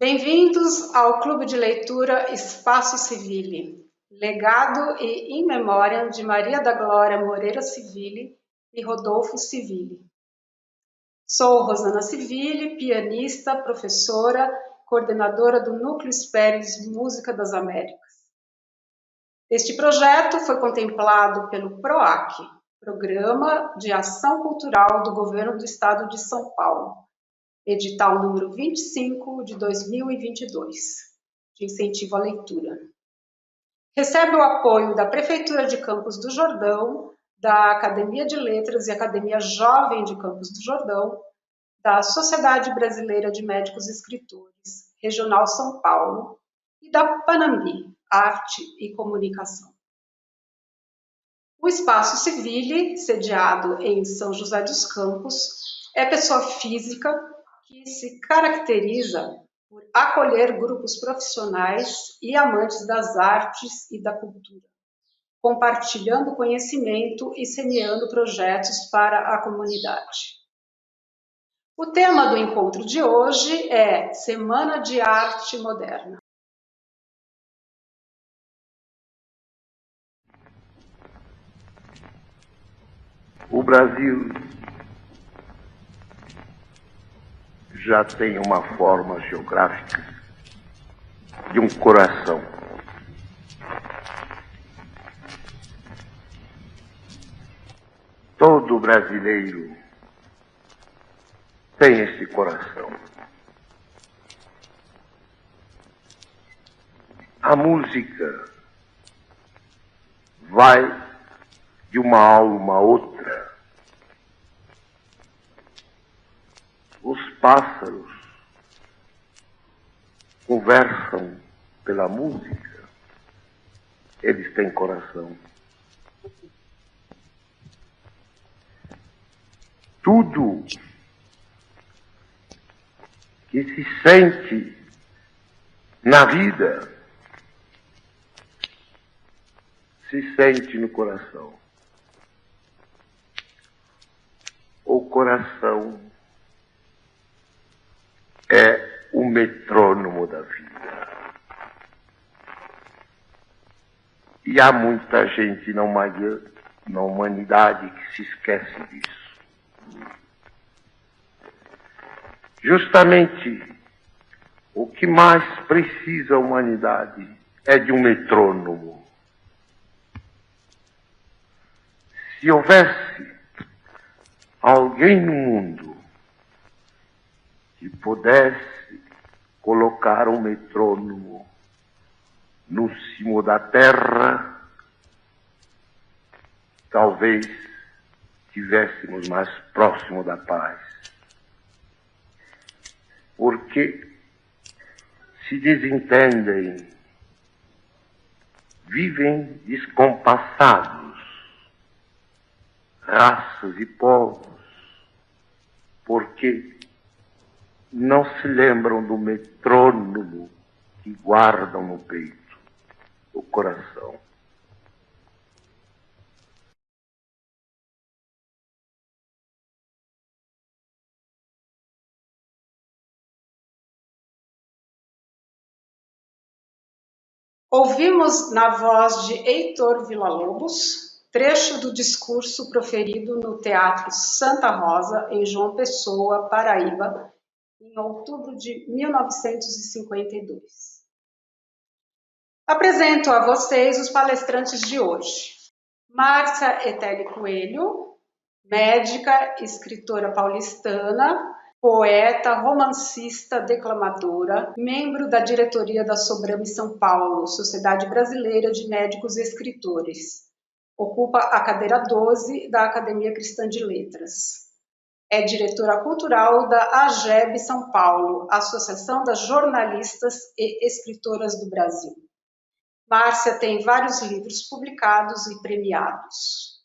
Bem-vindos ao Clube de Leitura Espaço Civile, legado e in memoriam de Maria da Glória Moreira Civile e Rodolfo Civile. Sou Rosana Civile, pianista, professora, coordenadora do Núcleo Esperes Música das Américas. Este projeto foi contemplado pelo PROAC, Programa de Ação Cultural do Governo do Estado de São Paulo, edital número 25 de 2022, de incentivo à leitura. Recebe o apoio da Prefeitura de Campos do Jordão, da Academia de Letras e Academia Jovem de Campos do Jordão, da Sociedade Brasileira de Médicos Escritores, Regional São Paulo, e da Panambi, Arte e Comunicação. O Espaço Civile, sediado em São José dos Campos, é pessoa física que se caracteriza por acolher grupos profissionais e amantes das artes e da cultura, compartilhando conhecimento e semeando projetos para a comunidade. O tema do encontro de hoje é Semana de Arte Moderna. O Brasil já tem uma forma geográfica de um coração. Todo brasileiro tem esse coração. A música vai de uma alma a outra. Os pássaros conversam pela música. Eles têm coração. Tudo que se sente na vida se sente no coração. O coração é o metrônomo da vida. E há muita gente na humanidade que se esquece disso. Justamente o que mais precisa a humanidade é de um metrônomo. Se houvesse alguém no mundo que pudesse colocar um metrônomo no cimo da terra, talvez estivéssemos mais próximo da paz. Porque se desentendem, vivem descompassados, raças e povos, porque não se lembram do metrônomo que guardam no peito, o coração. Ouvimos na voz de Heitor Villa-Lobos, trecho do discurso proferido no Teatro Santa Rosa, em João Pessoa, Paraíba, em outubro de 1952. Apresento a vocês os palestrantes de hoje. Márcia Etelli Coelho, médica, escritora paulistana, poeta, romancista, declamadora, membro da diretoria da Sobrame São Paulo, Sociedade Brasileira de Médicos e Escritores. Ocupa a cadeira 12 da Academia Cristã de Letras. É diretora cultural da AGEB São Paulo, Associação das Jornalistas e Escritoras do Brasil. Márcia tem vários livros publicados e premiados.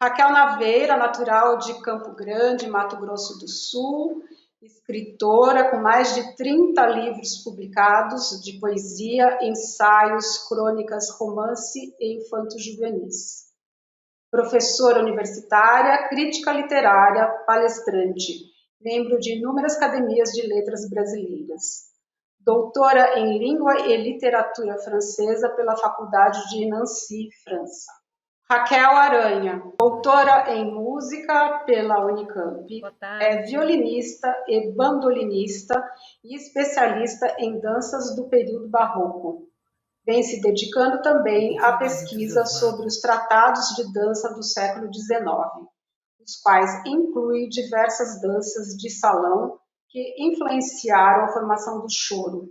Raquel Naveira, natural de Campo Grande, Mato Grosso do Sul, escritora com mais de 30 livros publicados de poesia, ensaios, crônicas, romance e infanto-juvenis. Professora universitária, crítica literária, palestrante, membro de inúmeras academias de letras brasileiras. doutora em Língua e Literatura Francesa pela Faculdade de Nancy, França. Raquel Aranha, doutora em Música pela Unicamp, é violinista e bandolinista e especialista em danças do período barroco. Vem se dedicando também à pesquisa sobre os tratados de dança do século XIX, os quais incluem diversas danças de salão que influenciaram a formação do choro.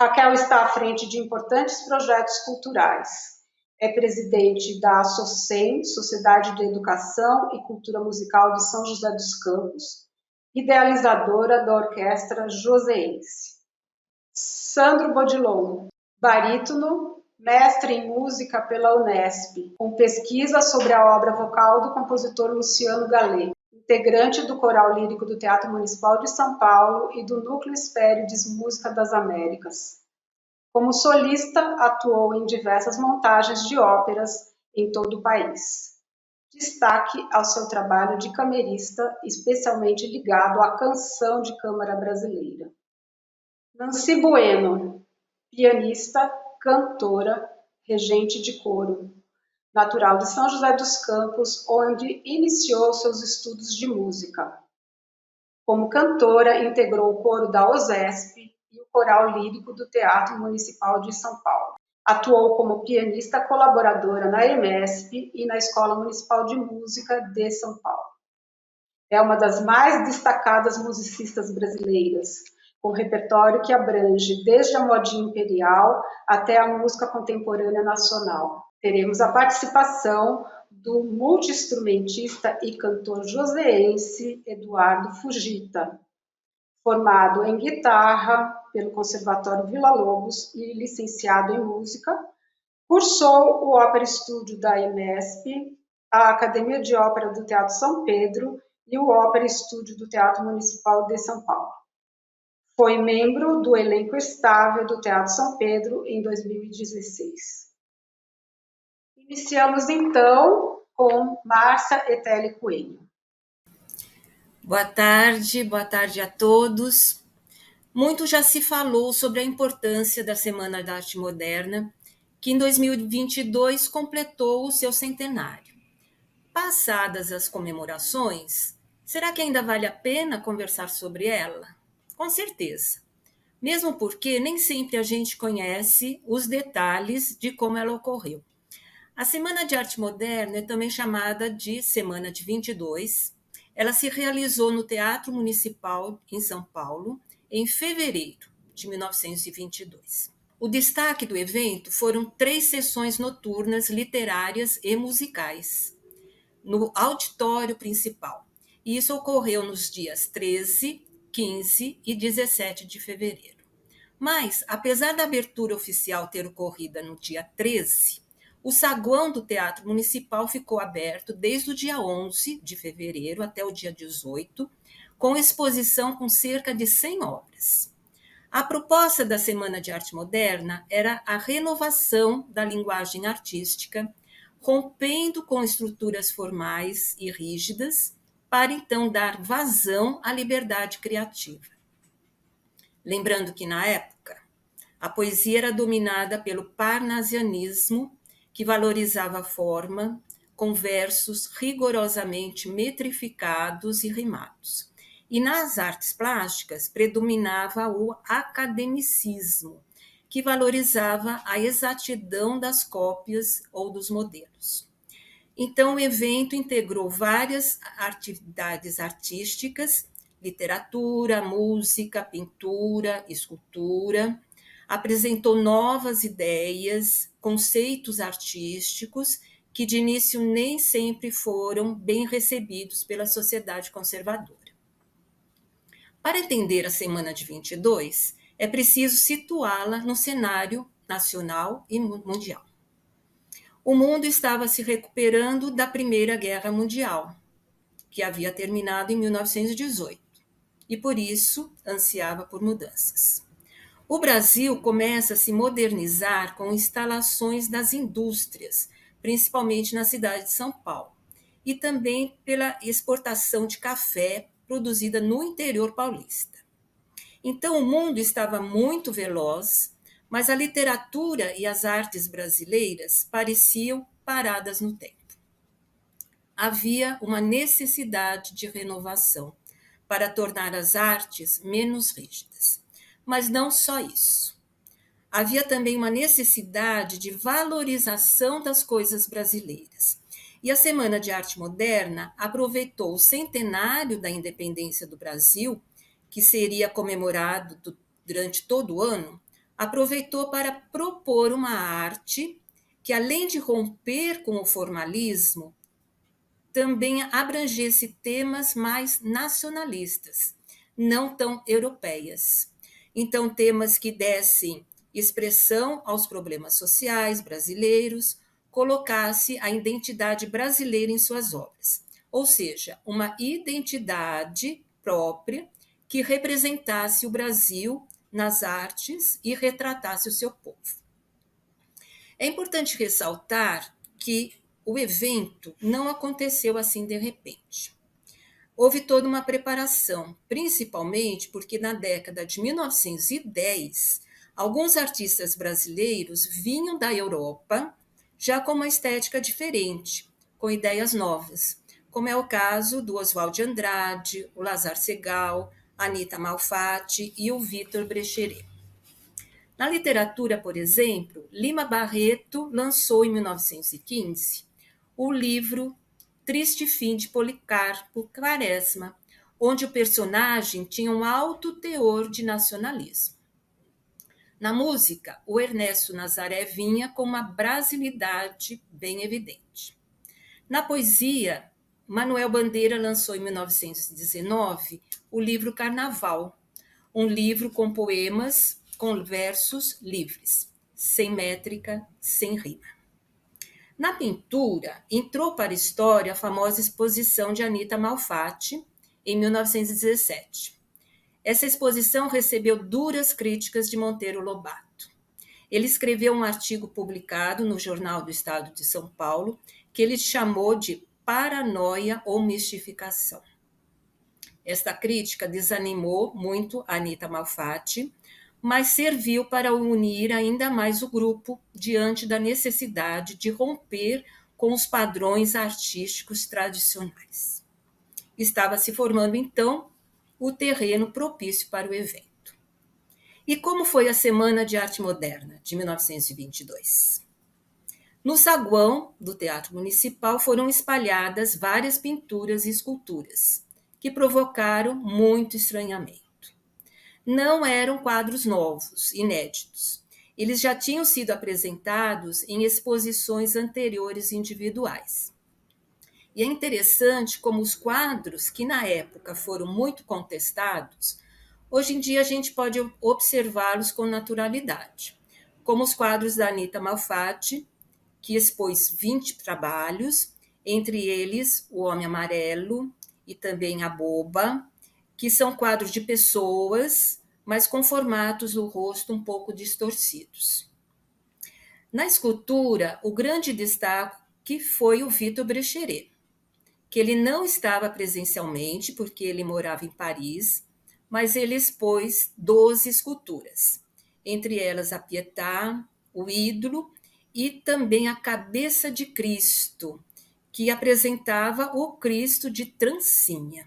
Raquel está à frente de importantes projetos culturais. É presidente da SOCEM, Sociedade de Educação e Cultura Musical de São José dos Campos, idealizadora da Orquestra Joseense. Sandro Bodilon, barítono, mestre em música pela Unesp, com pesquisa sobre a obra vocal do compositor Luciano Gallet, integrante do Coral Lírico do Teatro Municipal de São Paulo e do Núcleo Hespérides Música das Américas. Como solista, atuou em diversas montagens de óperas em todo o país. Destaque ao seu trabalho de camerista, especialmente ligado à canção de câmara brasileira. Nancy Bueno, pianista, cantora, regente de coro, natural de São José dos Campos, onde iniciou seus estudos de música. Como cantora, integrou o coro da OSESP e o Coral Lírico do Teatro Municipal de São Paulo. Atuou como pianista colaboradora na EMESP e na Escola Municipal de Música de São Paulo. É uma das mais destacadas musicistas brasileiras, com repertório que abrange desde a modinha imperial até a música contemporânea nacional. Teremos a participação do multi-instrumentista e cantor joseense Eduardo Fujita, formado em guitarra pelo Conservatório Villa-Lobos e licenciado em música, cursou o Ópera Estúdio da EMESP, a Academia de Ópera do Teatro São Pedro e o Ópera Estúdio do Teatro Municipal de São Paulo. Foi membro do elenco estável do Teatro São Pedro em 2016. Iniciamos então com Márcia Etelli Coelho. Boa tarde a todos. Muito já se falou sobre a importância da Semana da Arte Moderna, que em 2022 completou o seu centenário. Passadas as comemorações, será que ainda vale a pena conversar sobre ela? Com certeza. Mesmo porque nem sempre a gente conhece os detalhes de como ela ocorreu. A Semana de Arte Moderna é também chamada de Semana de 22. Ela se realizou no Teatro Municipal em São Paulo em fevereiro de 1922. O destaque do evento foram 3 sessões noturnas literárias e musicais no auditório principal. E isso ocorreu nos dias 13, 15 e 17 de fevereiro. Mas, apesar da abertura oficial ter ocorrido no dia 13, o saguão do Teatro Municipal ficou aberto desde o dia 11 de fevereiro até o dia 18, com exposição com cerca de 100 obras. A proposta da Semana de Arte Moderna era a renovação da linguagem artística, rompendo com estruturas formais e rígidas, para então dar vazão à liberdade criativa. Lembrando que, na época, a poesia era dominada pelo parnasianismo, que valorizava a forma, com versos rigorosamente metrificados e rimados. E nas artes plásticas predominava o academicismo, que valorizava a exatidão das cópias ou dos modelos. Então, o evento integrou várias atividades artísticas, literatura, música, pintura, escultura, apresentou novas ideias, conceitos artísticos que de início nem sempre foram bem recebidos pela sociedade conservadora. Para entender a Semana de 22, é preciso situá-la no cenário nacional e mundial. O mundo estava se recuperando da Primeira Guerra Mundial, que havia terminado em 1918, e por isso ansiava por mudanças. O Brasil começa a se modernizar com instalações das indústrias, principalmente na cidade de São Paulo, e também pela exportação de café produzida no interior paulista. Então, o mundo estava muito veloz, mas a literatura e as artes brasileiras pareciam paradas no tempo. Havia uma necessidade de renovação para tornar as artes menos rígidas. Mas não só isso. Havia também uma necessidade de valorização das coisas brasileiras. E a Semana de Arte Moderna aproveitou o centenário da independência do Brasil, que seria comemorado durante todo o ano, aproveitou para propor uma arte que, além de romper com o formalismo, também abrangesse temas mais nacionalistas, não tão europeias. Então, temas que dessem expressão aos problemas sociais brasileiros, colocasse a identidade brasileira em suas obras, ou seja, uma identidade própria que representasse o Brasil nas artes e retratasse o seu povo. É importante ressaltar que o evento não aconteceu assim de repente. Houve toda uma preparação, principalmente porque na década de 1910, alguns artistas brasileiros vinham da Europa já com uma estética diferente, com ideias novas, como é o caso do Oswald de Andrade, o Lazar Segal, Anita Malfatti e o Victor Brecheret. Na literatura, por exemplo, Lima Barreto lançou em 1915 o livro Triste Fim de Policarpo Quaresma, onde o personagem tinha um alto teor de nacionalismo. Na música, o Ernesto Nazaré vinha com uma brasilidade bem evidente. Na poesia, Manuel Bandeira lançou em 1919 o livro Carnaval, um livro com poemas com versos livres, sem métrica, sem rima. Na pintura, entrou para a história a famosa exposição de Anita Malfatti, em 1917. Essa exposição recebeu duras críticas de Monteiro Lobato. Ele escreveu um artigo publicado no Jornal do Estado de São Paulo, que ele chamou de Paranoia ou Mistificação. Esta crítica desanimou muito a Anita Malfatti, mas serviu para unir ainda mais o grupo diante da necessidade de romper com os padrões artísticos tradicionais. Estava se formando, então, o terreno propício para o evento. E como foi a Semana de Arte Moderna de 1922? No saguão do Teatro Municipal foram espalhadas várias pinturas e esculturas, que provocaram muito estranhamento. Não eram quadros novos, inéditos. Eles já tinham sido apresentados em exposições anteriores individuais. E é interessante como os quadros que na época foram muito contestados, hoje em dia a gente pode observá-los com naturalidade, como os quadros da Anita Malfatti, que expôs 20 trabalhos, entre eles O Homem Amarelo e também A Boba, que são quadros de pessoas, mas com formatos do rosto um pouco distorcidos. Na escultura, o grande destaque foi o Victor Brecheret, que ele não estava presencialmente, porque ele morava em Paris, mas ele expôs 12 esculturas, entre elas a Pietà, o Ídolo e também a Cabeça de Cristo, que apresentava o Cristo de trancinha.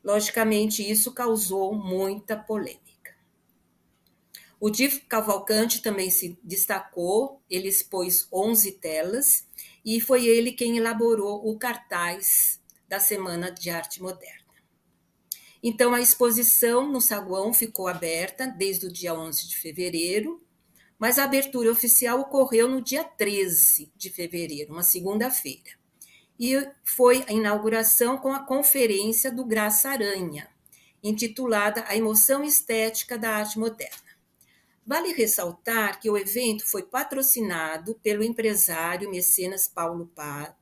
Logicamente, isso causou muita polêmica. O Di Cavalcanti também se destacou, ele expôs 11 telas e foi ele quem elaborou o cartaz da Semana de Arte Moderna. Então, a exposição no saguão ficou aberta desde o dia 11 de fevereiro, mas a abertura oficial ocorreu no dia 13 de fevereiro, uma segunda-feira. E foi a inauguração com a conferência do Graça Aranha, intitulada A Emoção Estética da Arte Moderna. Vale ressaltar que o evento foi patrocinado pelo empresário mecenas Paulo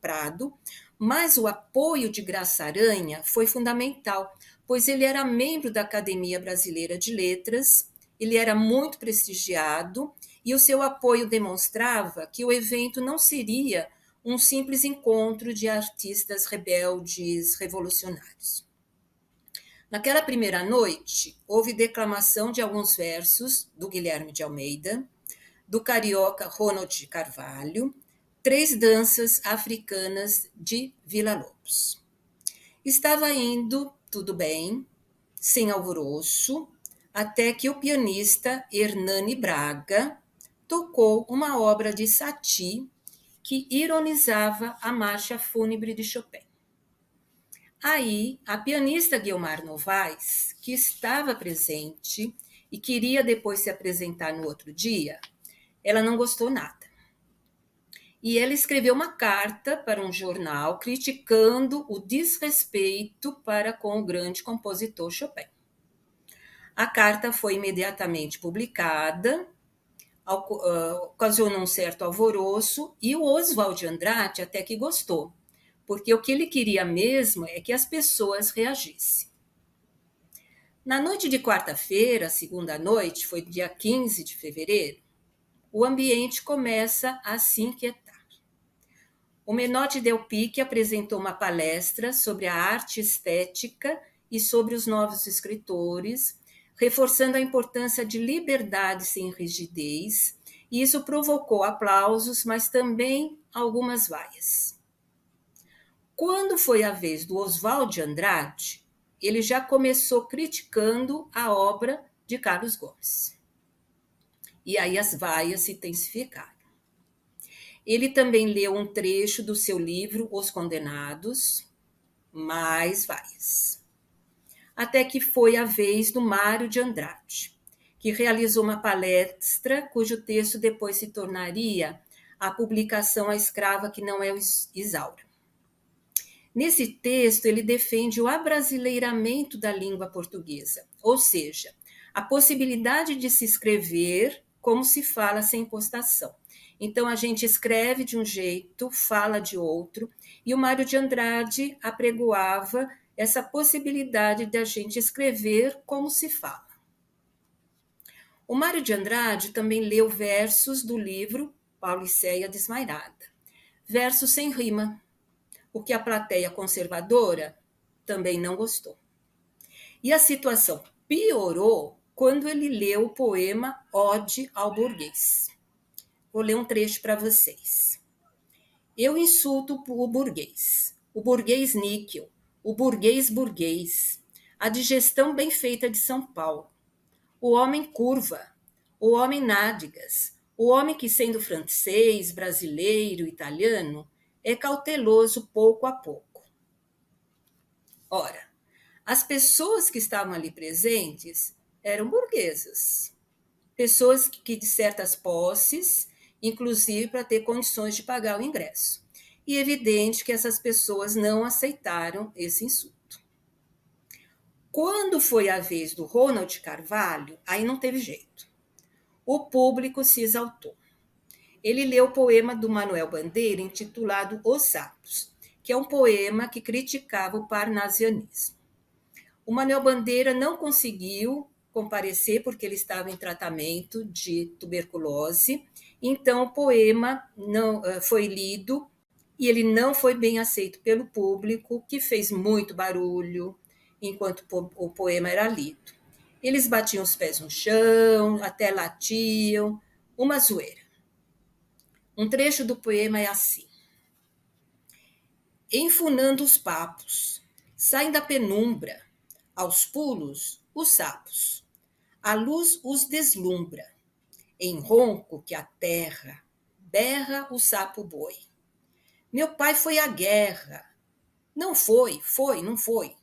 Prado, mas o apoio de Graça Aranha foi fundamental, pois ele era membro da Academia Brasileira de Letras, ele era muito prestigiado e o seu apoio demonstrava que o evento não seria um simples encontro de artistas rebeldes revolucionários. Naquela primeira noite, houve declamação de alguns versos do Guilherme de Almeida, do carioca Ronald de Carvalho, 3 danças africanas de Villa-Lobos. Estava indo tudo bem, sem alvoroço, até que o pianista Hernani Braga tocou uma obra de Satie que ironizava a marcha fúnebre de Chopin. Aí, a pianista Guiomar Novaes, que estava presente e queria depois se apresentar no outro dia, ela não gostou nada. E ela escreveu uma carta para um jornal criticando o desrespeito para com o grande compositor Chopin. A carta foi imediatamente publicada, ocasionou um certo alvoroço, e o Oswald de Andrade até que gostou, porque o que ele queria mesmo é que as pessoas reagissem. Na noite de quarta-feira, segunda noite, foi dia 15 de fevereiro, o ambiente começa a se inquietar. O Menotti Del Pique apresentou uma palestra sobre a arte estética e sobre os novos escritores, reforçando a importância de liberdade sem rigidez, e isso provocou aplausos, mas também algumas vaias. Quando foi a vez do Oswald de Andrade, ele já começou criticando a obra de Carlos Gomes. E aí as vaias se intensificaram. Ele também leu um trecho do seu livro Os Condenados, mais vaias. Até que foi a vez do Mário de Andrade, que realizou uma palestra cujo texto depois se tornaria a publicação A Escrava que Não é Isaura. Nesse texto, ele defende o abrasileiramento da língua portuguesa, ou seja, a possibilidade de se escrever como se fala sem impostação. Então, a gente escreve de um jeito, fala de outro, e o Mário de Andrade apregoava essa possibilidade de a gente escrever como se fala. O Mário de Andrade também leu versos do livro Pauliceia Desmairada, versos sem rima, o que a plateia conservadora também não gostou. E a situação piorou quando ele leu o poema Ode ao Burguês. Vou ler um trecho para vocês. Eu insulto o burguês níquel, o burguês, a digestão bem feita de São Paulo, o homem curva, o homem nádegas, o homem que, sendo francês, brasileiro, italiano, é cauteloso pouco a pouco. Ora, as pessoas que estavam ali presentes eram burguesas, pessoas que de certas posses, inclusive para ter condições de pagar o ingresso. E é evidente que essas pessoas não aceitaram esse insulto. Quando foi a vez do Ronald Carvalho, aí não teve jeito. O público se exaltou. Ele leu o poema do Manuel Bandeira intitulado Os Sapos, que é um poema que criticava o parnasianismo. O Manuel Bandeira não conseguiu comparecer porque ele estava em tratamento de tuberculose, então o poema não foi lido e ele não foi bem aceito pelo público, que fez muito barulho enquanto o poema era lido. Eles batiam os pés no chão, até latiam, uma zoeira. Um trecho do poema é assim: enfunando os papos, saem da penumbra, aos pulos, os sapos. A luz os deslumbra. Em ronco que a terra berra o sapo boi. Meu pai foi à guerra. Não foi, não foi.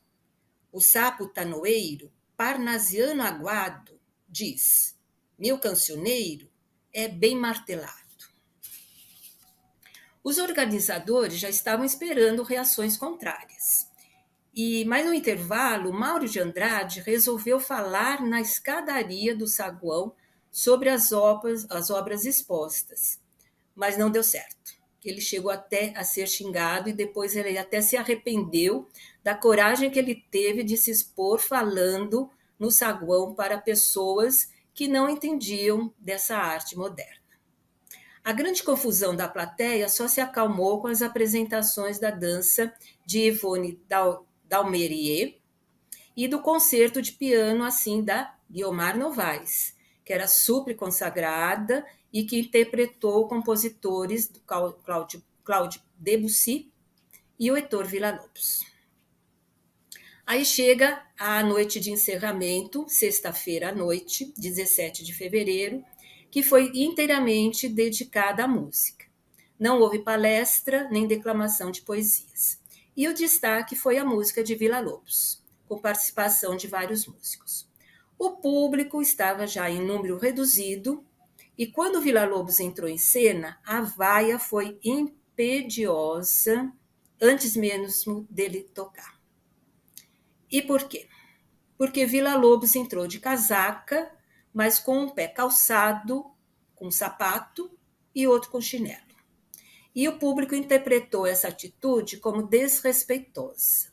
O sapo tanoeiro, parnasiano aguado, diz: meu cancioneiro é bem martelado. Os organizadores já estavam esperando reações contrárias. Mas no intervalo, Mauro de Andrade resolveu falar na escadaria do saguão sobre as obras expostas, mas não deu certo. Ele chegou até a ser xingado e depois ele até se arrependeu da coragem que ele teve de se expor falando no saguão para pessoas que não entendiam dessa arte moderna. A grande confusão da plateia só se acalmou com as apresentações da dança de Yvonne Dalmerier e do concerto de piano, assim, da Guiomar Novaes, que era super consagrada e que interpretou compositores do Claude Debussy e o Heitor Villa-Lobos. Aí chega a noite de encerramento, sexta-feira à noite, 17 de fevereiro, que foi inteiramente dedicada à música. Não houve palestra nem declamação de poesias. E o destaque foi a música de Villa-Lobos, com participação de vários músicos. O público estava já em número reduzido, e quando Villa-Lobos entrou em cena, a vaia foi impediosa, antes mesmo dele tocar. E por quê? Porque Villa-Lobos entrou de casaca, mas com um pé calçado, com sapato, e outro com chinelo. E o público interpretou essa atitude como desrespeitosa.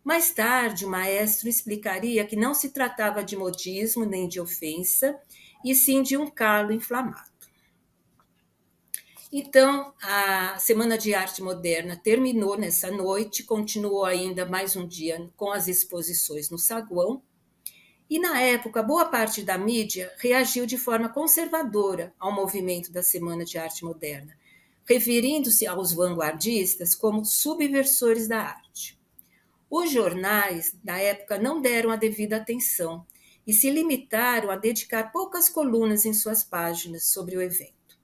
Mais tarde, o maestro explicaria que não se tratava de modismo nem de ofensa, e sim de um calo inflamado. Então, a Semana de Arte Moderna terminou nessa noite, continuou ainda mais um dia com as exposições no saguão, e na época, boa parte da mídia reagiu de forma conservadora ao movimento da Semana de Arte Moderna, referindo-se aos vanguardistas como subversores da arte. Os jornais da época não deram a devida atenção e se limitaram a dedicar poucas colunas em suas páginas sobre o evento.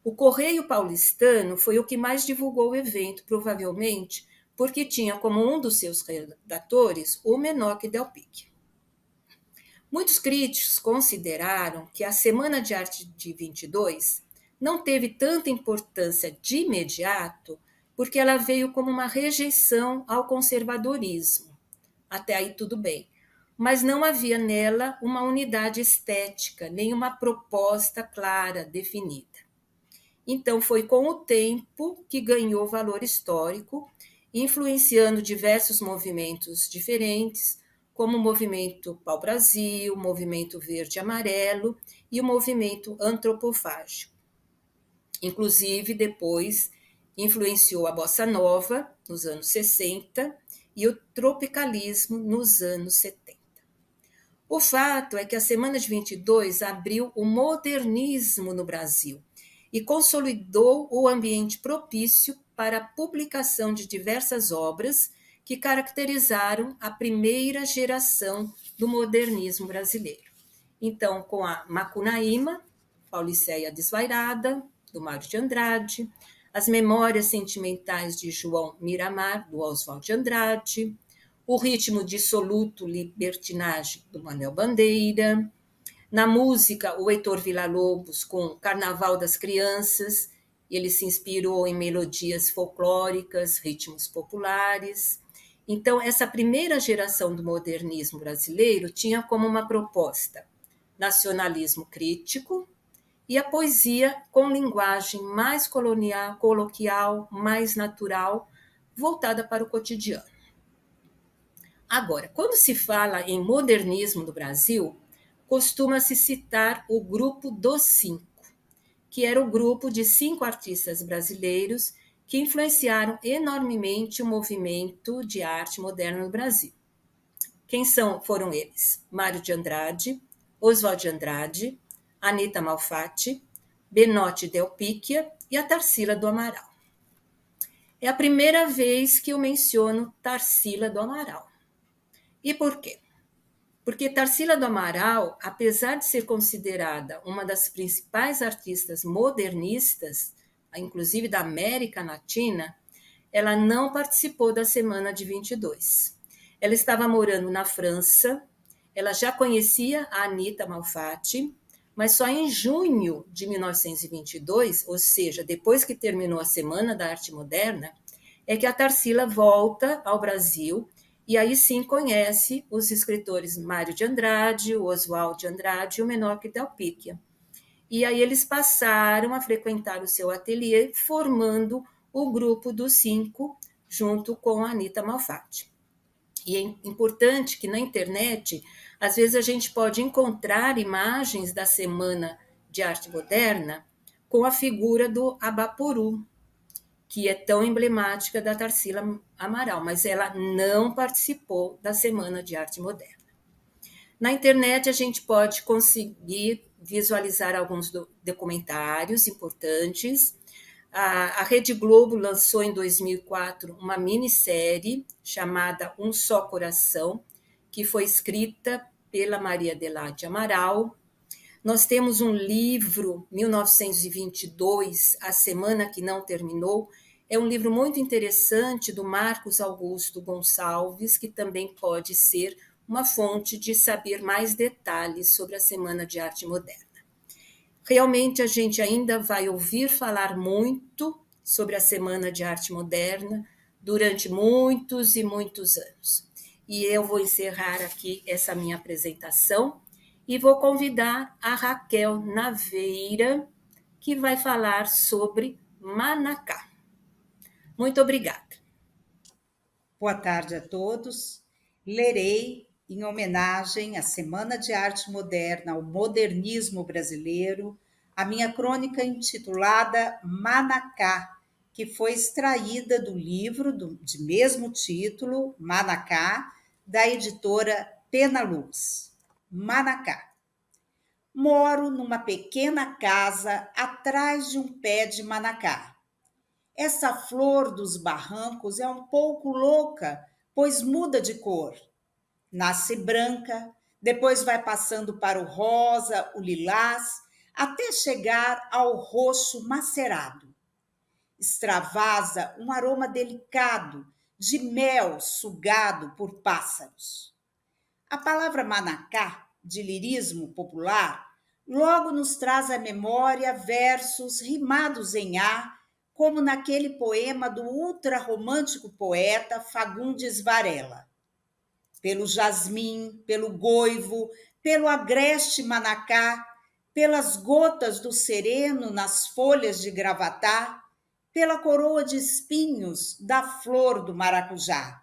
O Correio Paulistano foi o que mais divulgou o evento, provavelmente porque tinha como um dos seus redatores o Menoque Del Pique. Muitos críticos consideraram que a Semana de Arte de 22 não teve tanta importância de imediato porque ela veio como uma rejeição ao conservadorismo. Até aí tudo bem. Mas não havia nela uma unidade estética, nem uma proposta clara, definida. Então, foi com o tempo que ganhou valor histórico, influenciando diversos movimentos diferentes, como o movimento Pau Brasil, o movimento Verde e Amarelo e o movimento antropofágico. Inclusive, depois influenciou a bossa nova, nos anos 60, e o tropicalismo, nos anos 70. O fato é que a Semana de 22 abriu o modernismo no Brasil e consolidou o ambiente propício para a publicação de diversas obras que caracterizaram a primeira geração do modernismo brasileiro. Então, com a Macunaíma, Pauliceia Desvairada, do Mário de Andrade, as Memórias Sentimentais de João Miramar, do Oswald de Andrade, o Ritmo Dissoluto, Libertinagem, do Manuel Bandeira, na música, o Heitor Villa-Lobos com Carnaval das Crianças, ele se inspirou em melodias folclóricas, ritmos populares. Então, essa primeira geração do modernismo brasileiro tinha como uma proposta nacionalismo crítico e a poesia com linguagem mais colonial, coloquial, mais natural, voltada para o cotidiano. Agora, quando se fala em modernismo no Brasil, costuma-se citar o Grupo dos Cinco, que era o grupo de 5 artistas brasileiros que influenciaram enormemente o movimento de arte moderna no Brasil. Quem foram eles? Mário de Andrade, Oswald de Andrade, Anita Malfatti, Benotti Del Picchia e a Tarsila do Amaral. É a primeira vez que eu menciono Tarsila do Amaral. E por quê? Porque Tarsila do Amaral, apesar de ser considerada uma das principais artistas modernistas, inclusive da América Latina, ela não participou da Semana de 22. Ela estava morando na França, ela já conhecia a Anita Malfatti, mas só em junho de 1922, ou seja, depois que terminou a Semana da Arte Moderna, é que a Tarsila volta ao Brasil e aí sim conhece os escritores Mário de Andrade, o Oswald de Andrade e o Menoque Del Picchia. E aí eles passaram a frequentar o seu ateliê, formando o Grupo dos Cinco, junto com a Anita Malfatti. E é importante que na internet, às vezes a gente pode encontrar imagens da Semana de Arte Moderna com a figura do Abaporu, que é tão emblemática da Tarsila Amaral, mas ela não participou da Semana de Arte Moderna. Na internet, a gente pode conseguir visualizar alguns documentários importantes. A Rede Globo lançou em 2004 uma minissérie chamada Um Só Coração, que foi escrita pela Maria Adelaide Amaral. Nós temos um livro, 1922, A Semana que Não Terminou. É um livro muito interessante do Marcos Augusto Gonçalves, que também pode ser uma fonte de saber mais detalhes sobre a Semana de Arte Moderna. Realmente a gente ainda vai ouvir falar muito sobre a Semana de Arte Moderna durante muitos e muitos anos. E eu vou encerrar aqui essa minha apresentação e vou convidar a Raquel Naveira, que vai falar sobre Manacá. Muito obrigada. Boa tarde a todos. Lerei, em homenagem à Semana de Arte Moderna, ao modernismo brasileiro, a minha crônica intitulada Manacá, que foi extraída do livro de mesmo título, Manacá, da editora Penalux. Manacá. Moro numa pequena casa atrás de um pé de manacá. Essa flor dos barrancos é um pouco louca, pois muda de cor. Nasce branca, depois vai passando para o rosa, o lilás, até chegar ao roxo macerado. Extravasa um aroma delicado de mel sugado por pássaros. A palavra manacá, de lirismo popular, logo nos traz à memória versos rimados em A, como naquele poema do ultrarromântico poeta Fagundes Varela. Pelo jasmim, pelo goivo, pelo agreste manacá, pelas gotas do sereno nas folhas de gravatá, pela coroa de espinhos da flor do maracujá.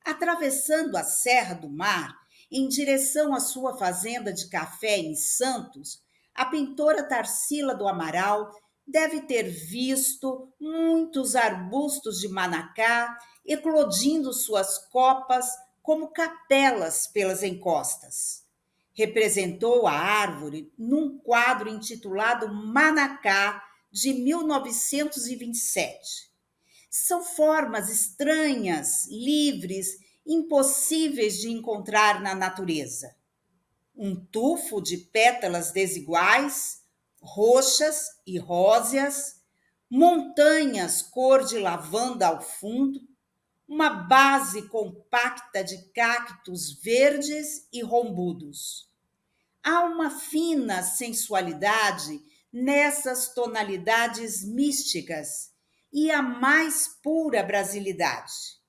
Atravessando a Serra do Mar, em direção à sua fazenda de café em Santos, a pintora Tarsila do Amaral deve ter visto muitos arbustos de manacá eclodindo suas copas como capelas pelas encostas. Representou a árvore num quadro intitulado Manacá, de 1927. São formas estranhas, livres, impossíveis de encontrar na natureza. Um tufo de pétalas desiguais, roxas e róseas, montanhas cor de lavanda ao fundo, uma base compacta de cactos verdes e rombudos. Há uma fina sensualidade nessas tonalidades místicas e a mais pura brasilidade.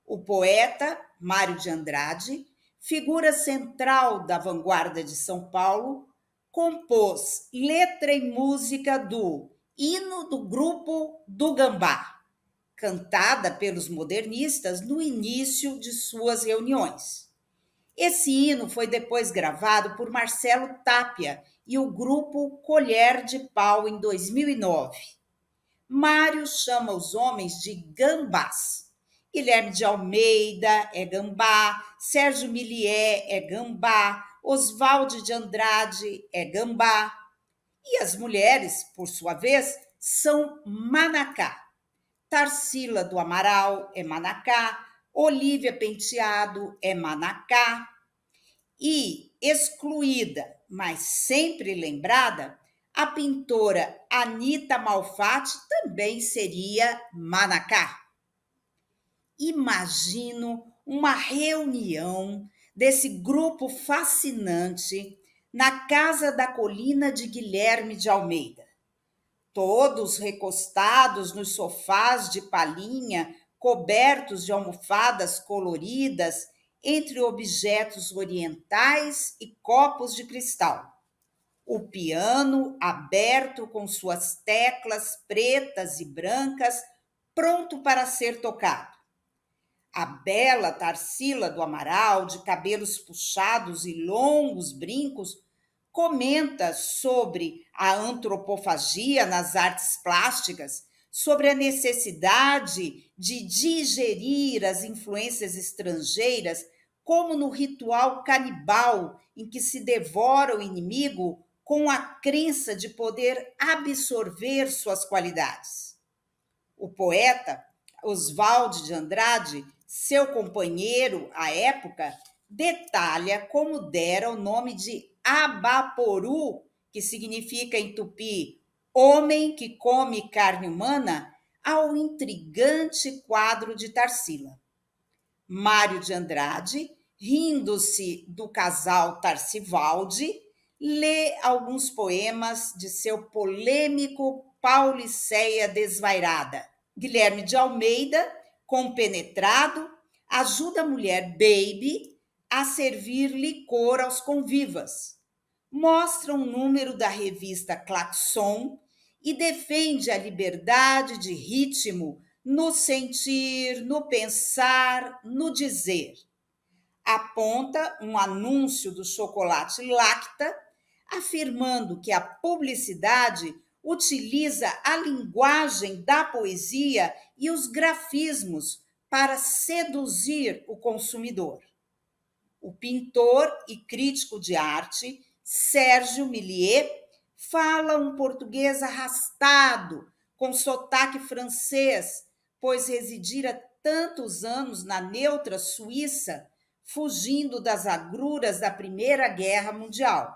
O poeta Mário de Andrade, figura central da vanguarda de São Paulo, compôs letra e música do Hino do Grupo do Gambá, cantada pelos modernistas no início de suas reuniões. Esse hino foi depois gravado por Marcelo Tapia e o grupo Colher de Pau em 2009. Mário chama os homens de gambás. Guilherme de Almeida é gambá, Sérgio Milliet é gambá, Oswald de Andrade é gambá. E as mulheres, por sua vez, são manacá. Tarsila do Amaral é manacá, Olívia Penteado é manacá. E, excluída, mas sempre lembrada, a pintora Anita Malfatti também seria manacá. Imagino uma reunião desse grupo fascinante na Casa da Colina de Guilherme de Almeida. Todos recostados nos sofás de palhinha, cobertos de almofadas coloridas, entre objetos orientais e copos de cristal. O piano aberto com suas teclas pretas e brancas, pronto para ser tocado. A bela Tarsila do Amaral, de cabelos puxados e longos brincos, comenta sobre a antropofagia nas artes plásticas, sobre a necessidade de digerir as influências estrangeiras, como no ritual canibal em que se devora o inimigo com a crença de poder absorver suas qualidades. O poeta Oswald de Andrade, seu companheiro à época, detalha como dera o nome de Abaporu, que significa em tupi homem que come carne humana, ao intrigante quadro de Tarsila. Mário de Andrade, rindo-se do casal Tarcivaldi, lê alguns poemas de seu polêmico Pauliceia Desvairada. Guilherme de Almeida, compenetrado, ajuda a mulher Baby a servir licor aos convivas. Mostra um número da revista Claxon e defende a liberdade de ritmo no sentir, no pensar, no dizer. Aponta um anúncio do chocolate Lacta, afirmando que a publicidade utiliza a linguagem da poesia e os grafismos para seduzir o consumidor. O pintor e crítico de arte Sérgio Milliet fala um português arrastado, com sotaque francês, pois residira tantos anos na neutra Suíça, fugindo das agruras da Primeira Guerra Mundial.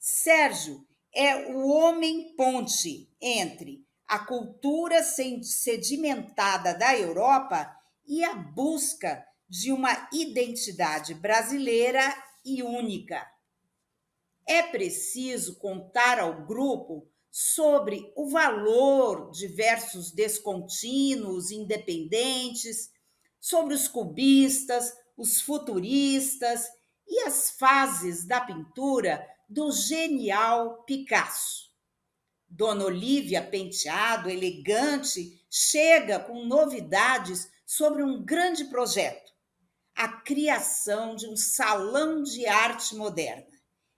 Sérgio é o homem-ponte entre a cultura sedimentada da Europa e a busca de uma identidade brasileira e única. É preciso contar ao grupo sobre o valor de versos descontínuos, independentes, sobre os cubistas, os futuristas e as fases da pintura do genial Picasso. Dona Olívia Penteado, elegante, chega com novidades sobre um grande projeto, a criação de um salão de arte moderna.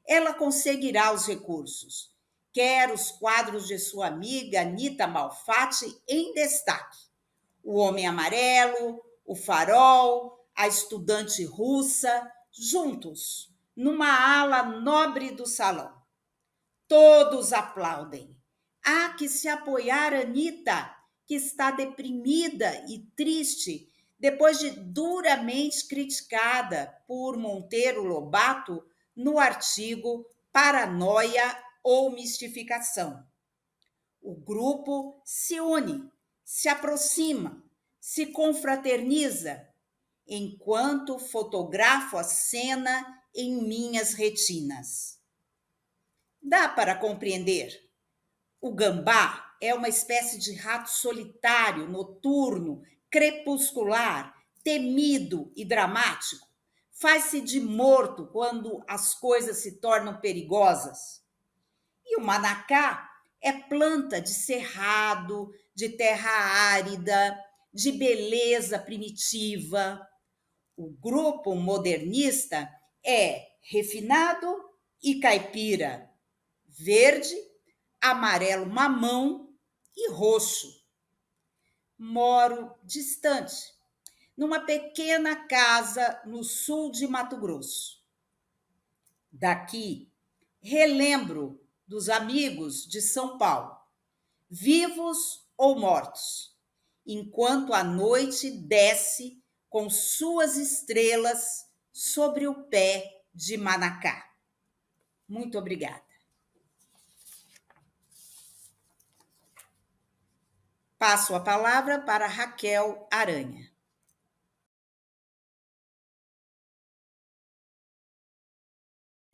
Ela conseguirá os recursos. Quer os quadros de sua amiga Anita Malfatti em destaque. O Homem Amarelo, o Farol, a Estudante Russa, juntos, numa ala nobre do salão. Todos aplaudem. Há que se apoiar Anita, que está deprimida e triste depois de duramente criticada por Monteiro Lobato no artigo Paranoia ou Mistificação. O grupo se une, se aproxima, se confraterniza, enquanto fotografo a cena em minhas retinas. Dá para compreender. O gambá é uma espécie de rato solitário, noturno, crepuscular, temido e dramático. Faz-se de morto quando as coisas se tornam perigosas. E o manacá é planta de cerrado, de terra árida, de beleza primitiva. O grupo modernista é refinado e caipira, verde, amarelo mamão e roxo. Moro distante, numa pequena casa no sul de Mato Grosso. Daqui, relembro dos amigos de São Paulo, vivos ou mortos, enquanto a noite desce com suas estrelas sobre o pé de Manacá. Muito obrigada. Passo a palavra para Raquel Aranha.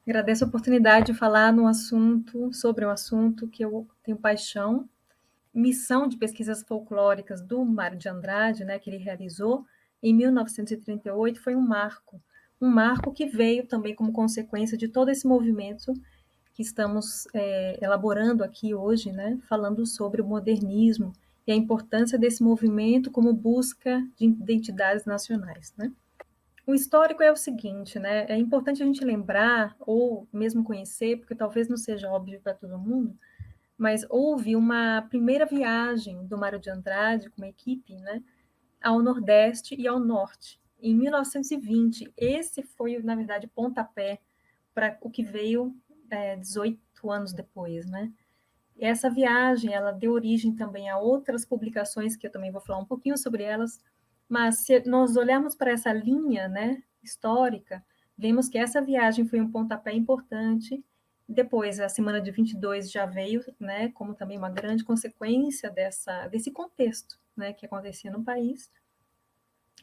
Agradeço a oportunidade de falar sobre um assunto que eu tenho paixão. Missão de pesquisas folclóricas do Mário de Andrade, né, que ele realizou em 1938, foi um marco que veio também como consequência de todo esse movimento que estamos elaborando aqui hoje, né, falando sobre o modernismo e a importância desse movimento como busca de identidades nacionais, né? O histórico é o seguinte, né? É importante a gente lembrar, ou mesmo conhecer, porque talvez não seja óbvio para todo mundo, mas houve uma primeira viagem do Mário de Andrade com uma equipe, né, ao Nordeste e ao Norte, em 1920. Esse foi, na verdade, o pontapé para o que veio 18 anos depois, né? Essa viagem, ela deu origem também a outras publicações, que eu também vou falar um pouquinho sobre elas, mas se nós olharmos para essa linha, né, histórica, vemos que essa viagem foi um pontapé importante. Depois, a Semana de 22 já veio, né, como também uma grande consequência desse contexto, né, que acontecia no país.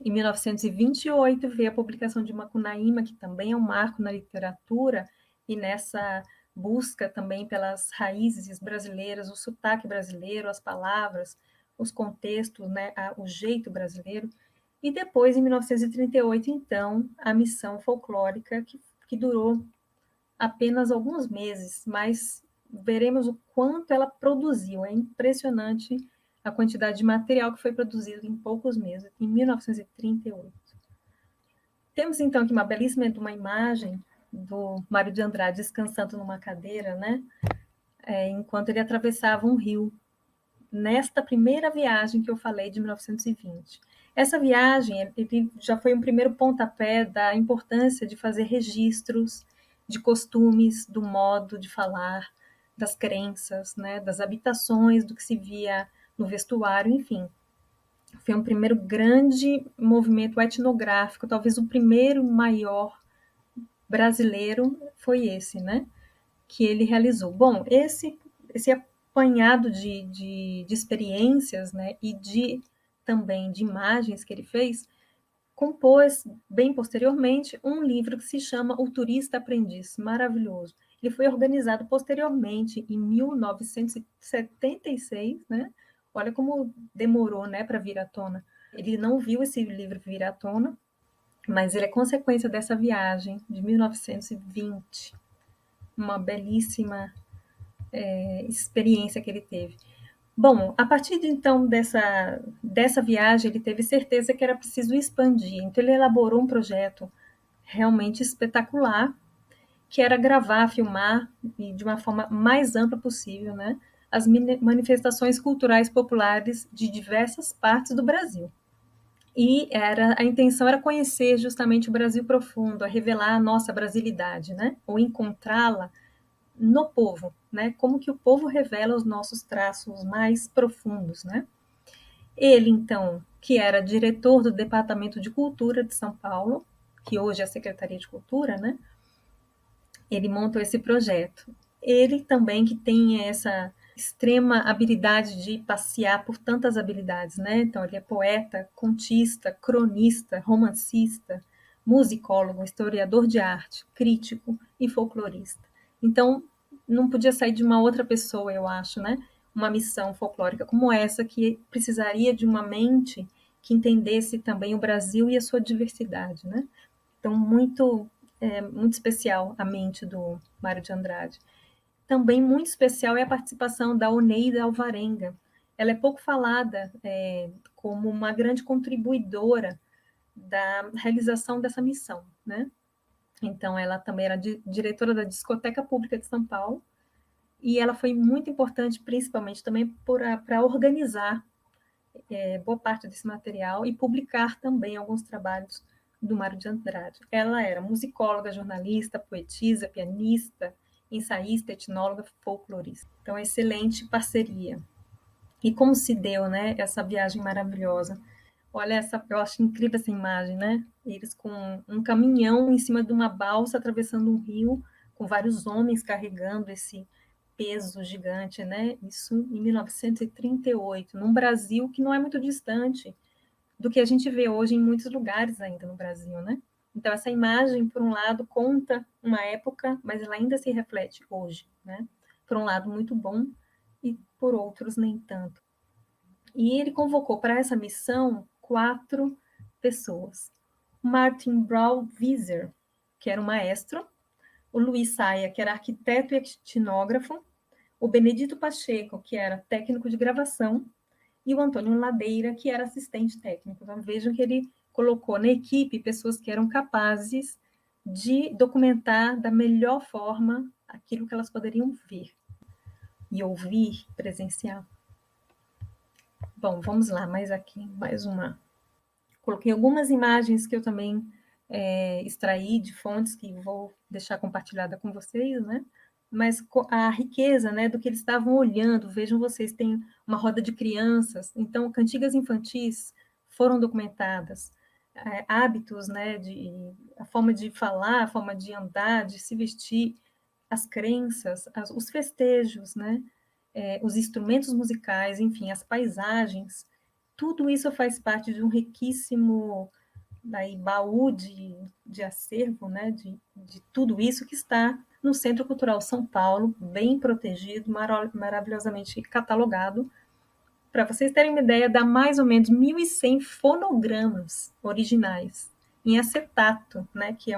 Em 1928 veio a publicação de Macunaíma, que também é um marco na literatura e nessa busca também pelas raízes brasileiras, o sotaque brasileiro, as palavras, os contextos, né, o jeito brasileiro. E depois, em 1938, então, a missão folclórica, que durou apenas alguns meses, mas veremos o quanto ela produziu. É impressionante a quantidade de material que foi produzido em poucos meses, em 1938. Temos, então, aqui uma belíssima imagem do Mário de Andrade descansando numa cadeira, né, enquanto ele atravessava um rio, nesta primeira viagem que eu falei, de 1920. Essa viagem ele já foi um primeiro pontapé da importância de fazer registros de costumes, do modo de falar, das crenças, né, das habitações, do que se via no vestuário, enfim. Foi um primeiro grande movimento etnográfico, talvez o primeiro maior brasileiro foi esse, né, que ele realizou. Bom, esse apanhado de experiências, né, e também de imagens que ele fez, compôs, bem posteriormente, um livro que se chama O Turista Aprendiz, maravilhoso. Ele foi organizado posteriormente, em 1976, né? Olha como demorou, né, para vir à tona. Ele não viu esse livro vir à tona, mas ele é consequência dessa viagem de 1920. Uma belíssima experiência que ele teve. Bom, a partir de então dessa viagem, ele teve certeza que era preciso expandir. Então, ele elaborou um projeto realmente espetacular, que era gravar, filmar, e de uma forma mais ampla possível, né, as manifestações culturais populares de diversas partes do Brasil. E a intenção era conhecer justamente o Brasil profundo, a revelar a nossa brasilidade, né, ou encontrá-la no povo, né? Como que o povo revela os nossos traços mais profundos, né? Ele, então, que era diretor do Departamento de Cultura de São Paulo, que hoje é a Secretaria de Cultura, né? Ele montou esse projeto. Ele também que tem essa extrema habilidade de passear por tantas habilidades, né? Então, ele é poeta, contista, cronista, romancista, musicólogo, historiador de arte, crítico e folclorista. Então, não podia sair de uma outra pessoa, eu acho, né? Uma missão folclórica como essa, que precisaria de uma mente que entendesse também o Brasil e a sua diversidade, né? Então, muito especial a mente do Mário de Andrade. Também muito especial é a participação da Oneida Alvarenga. Ela é pouco falada como uma grande contribuidora da realização dessa missão, né? Então, ela também era diretora da Discoteca Pública de São Paulo, e ela foi muito importante, principalmente também para organizar boa parte desse material e publicar também alguns trabalhos do Mário de Andrade. Ela era musicóloga, jornalista, poetisa, pianista, ensaísta, etnóloga, folclorista. Então, excelente parceria. E como se deu, né, essa viagem maravilhosa. Olha, eu acho incrível essa imagem, né? Eles com um caminhão em cima de uma balsa atravessando um rio, com vários homens carregando esse peso gigante, né? Isso em 1938, num Brasil que não é muito distante do que a gente vê hoje em muitos lugares ainda no Brasil, né? Então, essa imagem, por um lado, conta uma época, mas ela ainda se reflete hoje, né? Por um lado, muito bom, e por outros, nem tanto. E ele convocou para essa missão 4 pessoas. Martin Braun Wieser, que era um maestro, o Luiz Saia, que era arquiteto e etnógrafo, o Benedito Pacheco, que era técnico de gravação, e o Antônio Ladeira, que era assistente técnico. Então, vejam que ele colocou na equipe pessoas que eram capazes de documentar da melhor forma aquilo que elas poderiam ver. e ouvir, presenciar. Bom, vamos lá, mais uma. Coloquei algumas imagens que eu também extraí de fontes que vou deixar compartilhada com vocês, né? Mas a riqueza, né, do que eles estavam olhando. Vejam vocês, tem uma roda de crianças, então cantigas infantis foram documentadas, hábitos, né, a forma de falar, a forma de andar, de se vestir, as crenças, os festejos, né, os instrumentos musicais, enfim, as paisagens, tudo isso faz parte de um riquíssimo baú de acervo, né, de tudo isso que está no Centro Cultural São Paulo, bem protegido, maravilhosamente catalogado. Para vocês terem uma ideia, dá mais ou menos 1.100 fonogramas originais em acetato, né, que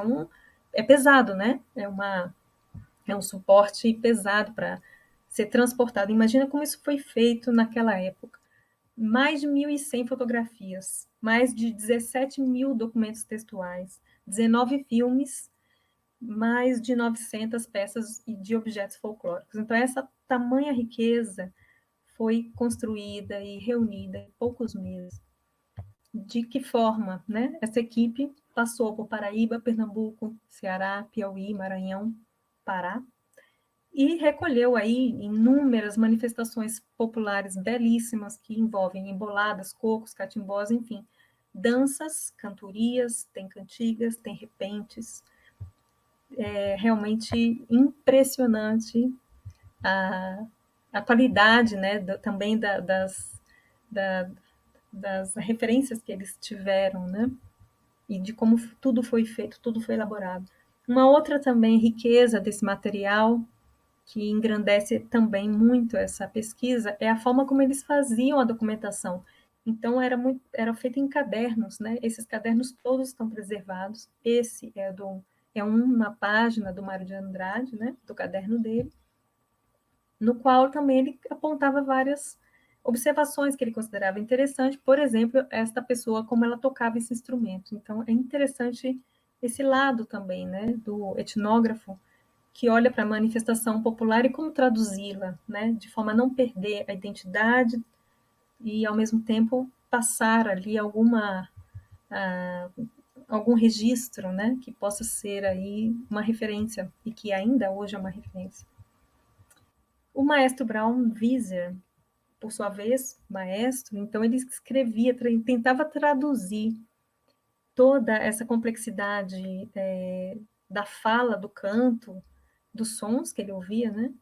é pesado, né, é um suporte pesado para ser transportado. Imagina como isso foi feito naquela época. Mais de 1.100 fotografias, mais de 17 mil documentos textuais, 19 filmes, mais de 900 peças de objetos folclóricos. Então, essa tamanha riqueza foi construída e reunida em poucos meses. De que forma, né? Essa equipe passou por Paraíba, Pernambuco, Ceará, Piauí, Maranhão, Pará, e recolheu aí inúmeras manifestações populares belíssimas que envolvem emboladas, cocos, catimbós, enfim, danças, cantorias, tem cantigas, tem repentes. É realmente impressionante a qualidade, né, também das referências que eles tiveram, né, e de como tudo foi feito, tudo foi elaborado. Uma outra também riqueza desse material que engrandece também muito essa pesquisa, é a forma como eles faziam a documentação. Então, era feito em cadernos, né? Esses cadernos todos estão preservados. Esse é uma página do Mário de Andrade, né? Do caderno dele, no qual também ele apontava várias observações que ele considerava interessante. Por exemplo, esta pessoa, como ela tocava esse instrumento. Então, é interessante esse lado também, né? Do etnógrafo, que olha para a manifestação popular e como traduzi-la, né, de forma a não perder a identidade e, ao mesmo tempo, passar ali algum registro, né, que possa ser aí uma referência e que ainda hoje é uma referência. O maestro Braun Wieser, por sua vez, maestro, então ele escrevia, tentava traduzir toda essa complexidade da fala, do canto, dos sons que ele ouvia, né?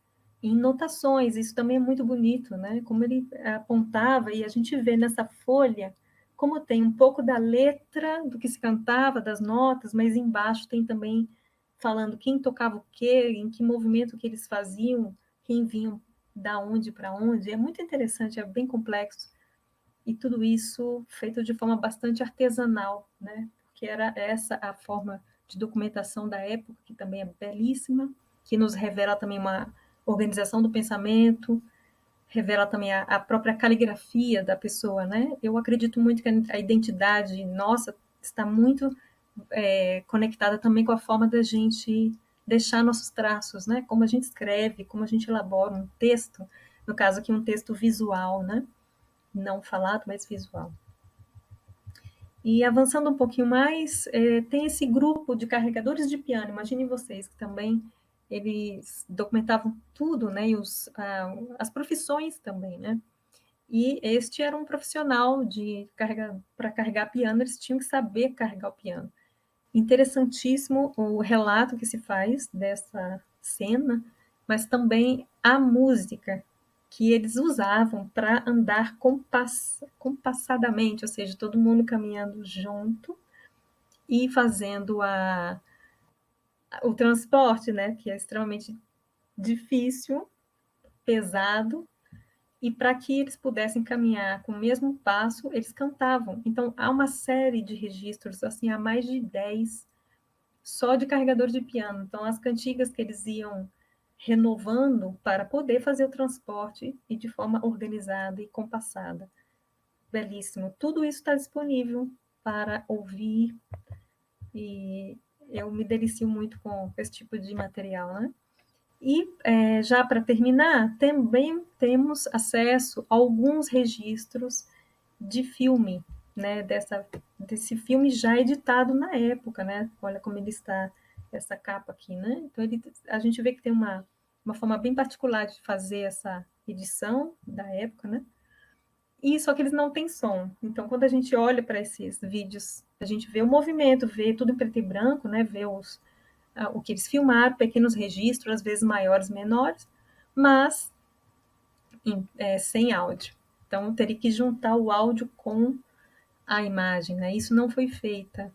Em notações, isso também é muito bonito, né? Como ele apontava, e a gente vê nessa folha como tem um pouco da letra do que se cantava, das notas, mas embaixo tem também falando quem tocava o quê, em que movimento que eles faziam, quem vinham da onde para onde. É muito interessante, é bem complexo. E tudo isso feito de forma bastante artesanal, né? Porque era essa a forma de documentação da época, que também é belíssima, que nos revela também uma organização do pensamento, revela também a própria caligrafia da pessoa, né? Eu acredito muito que a identidade nossa está muito conectada também com a forma da gente deixar nossos traços, né? Como a gente escreve, como a gente elabora um texto, no caso aqui um texto visual, né? Não falado, mas visual. E avançando um pouquinho mais, tem esse grupo de carregadores de piano. Imaginem vocês que também eles documentavam tudo, né? E as profissões também, né? E este era um profissional para carregar piano, eles tinham que saber carregar o piano. Interessantíssimo o relato que se faz dessa cena, mas também a música que eles usavam para andar compassadamente, ou seja, todo mundo caminhando junto e fazendo o transporte, né, que é extremamente difícil, pesado, e para que eles pudessem caminhar com o mesmo passo, eles cantavam. Então, há uma série de registros, assim, há mais de 10 só de carregador de piano. Então, as cantigas que eles iam renovando para poder fazer o transporte e de forma organizada e compassada. Belíssimo. Tudo isso está disponível para ouvir e eu me delicio muito com esse tipo de material, né? E, já para terminar, também temos acesso a alguns registros de filme, né, desse filme já editado na época, né? Olha como ele está, essa capa aqui, né? Então, a gente vê que tem uma forma bem particular de fazer essa edição da época, né? E só que eles não têm som. Então, quando a gente olha para esses vídeos, a gente vê o movimento, vê tudo em preto e branco, né? Vê o que eles filmaram, pequenos registros, às vezes maiores, menores, mas sem áudio. Então, eu teria que juntar o áudio com a imagem, né? Isso não foi feito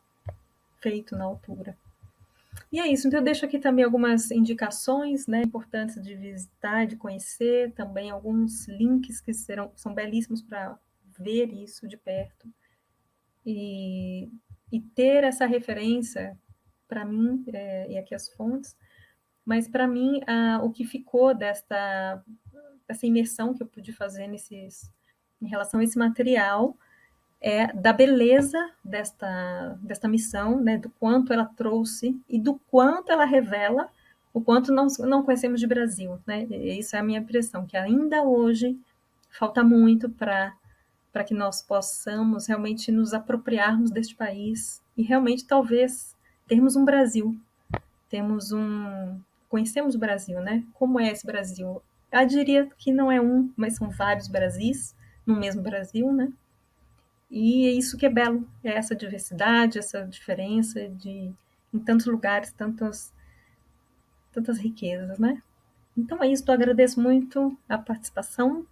na altura. E é isso, então eu deixo aqui também algumas indicações, né, importantes de visitar, de conhecer, também alguns links que são belíssimos para ver isso de perto e ter essa referência, para mim, e aqui as fontes, mas para mim o que ficou dessa imersão que eu pude fazer em relação a esse material da beleza desta missão, né, do quanto ela trouxe e do quanto ela revela o quanto não conhecemos de Brasil, né? E isso é a minha impressão, que ainda hoje falta muito para que nós possamos realmente nos apropriarmos deste país e realmente talvez termos um Brasil, conhecemos o Brasil, né? Como é esse Brasil? Eu diria que não é um, mas são vários Brasis no mesmo Brasil, né? E é isso que é belo, é essa diversidade, essa diferença em tantos lugares, tantas riquezas, né? Então é isso, eu agradeço muito a participação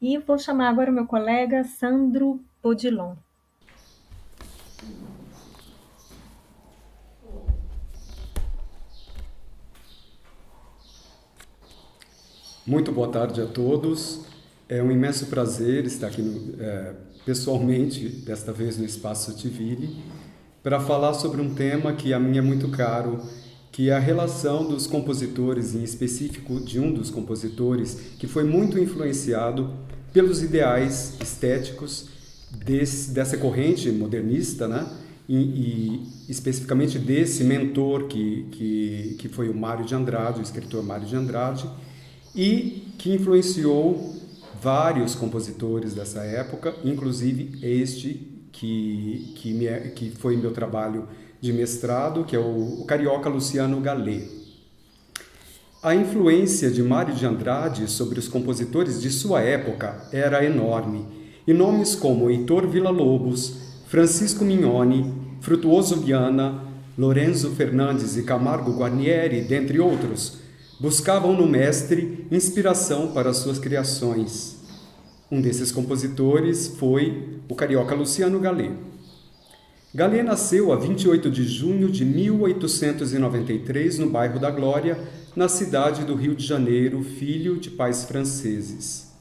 e vou chamar agora o meu colega Sandro Bodilon. Muito boa tarde a todos. É um imenso prazer estar aqui pessoalmente, desta vez no Espaço Tivili, para falar sobre um tema que a mim é muito caro, que é a relação dos compositores, em específico de um dos compositores, que foi muito influenciado pelos ideais estéticos dessa corrente modernista, né? E especificamente desse mentor que foi o Mário de Andrade, o escritor Mário de Andrade, e que influenciou vários compositores dessa época, inclusive este que foi meu trabalho de mestrado, que é o carioca Luciano Gallet. A influência de Mário de Andrade sobre os compositores de sua época era enorme, e nomes como Heitor Villa-Lobos, Francisco Mignoni, Frutuoso Viana, Lorenzo Fernandes e Camargo Guarnieri, dentre outros, buscavam no mestre inspiração para suas criações. Um desses compositores foi o carioca Luciano Gallet. Gallet nasceu a 28 de junho de 1893 no bairro da Glória, na cidade do Rio de Janeiro, filho de pais franceses.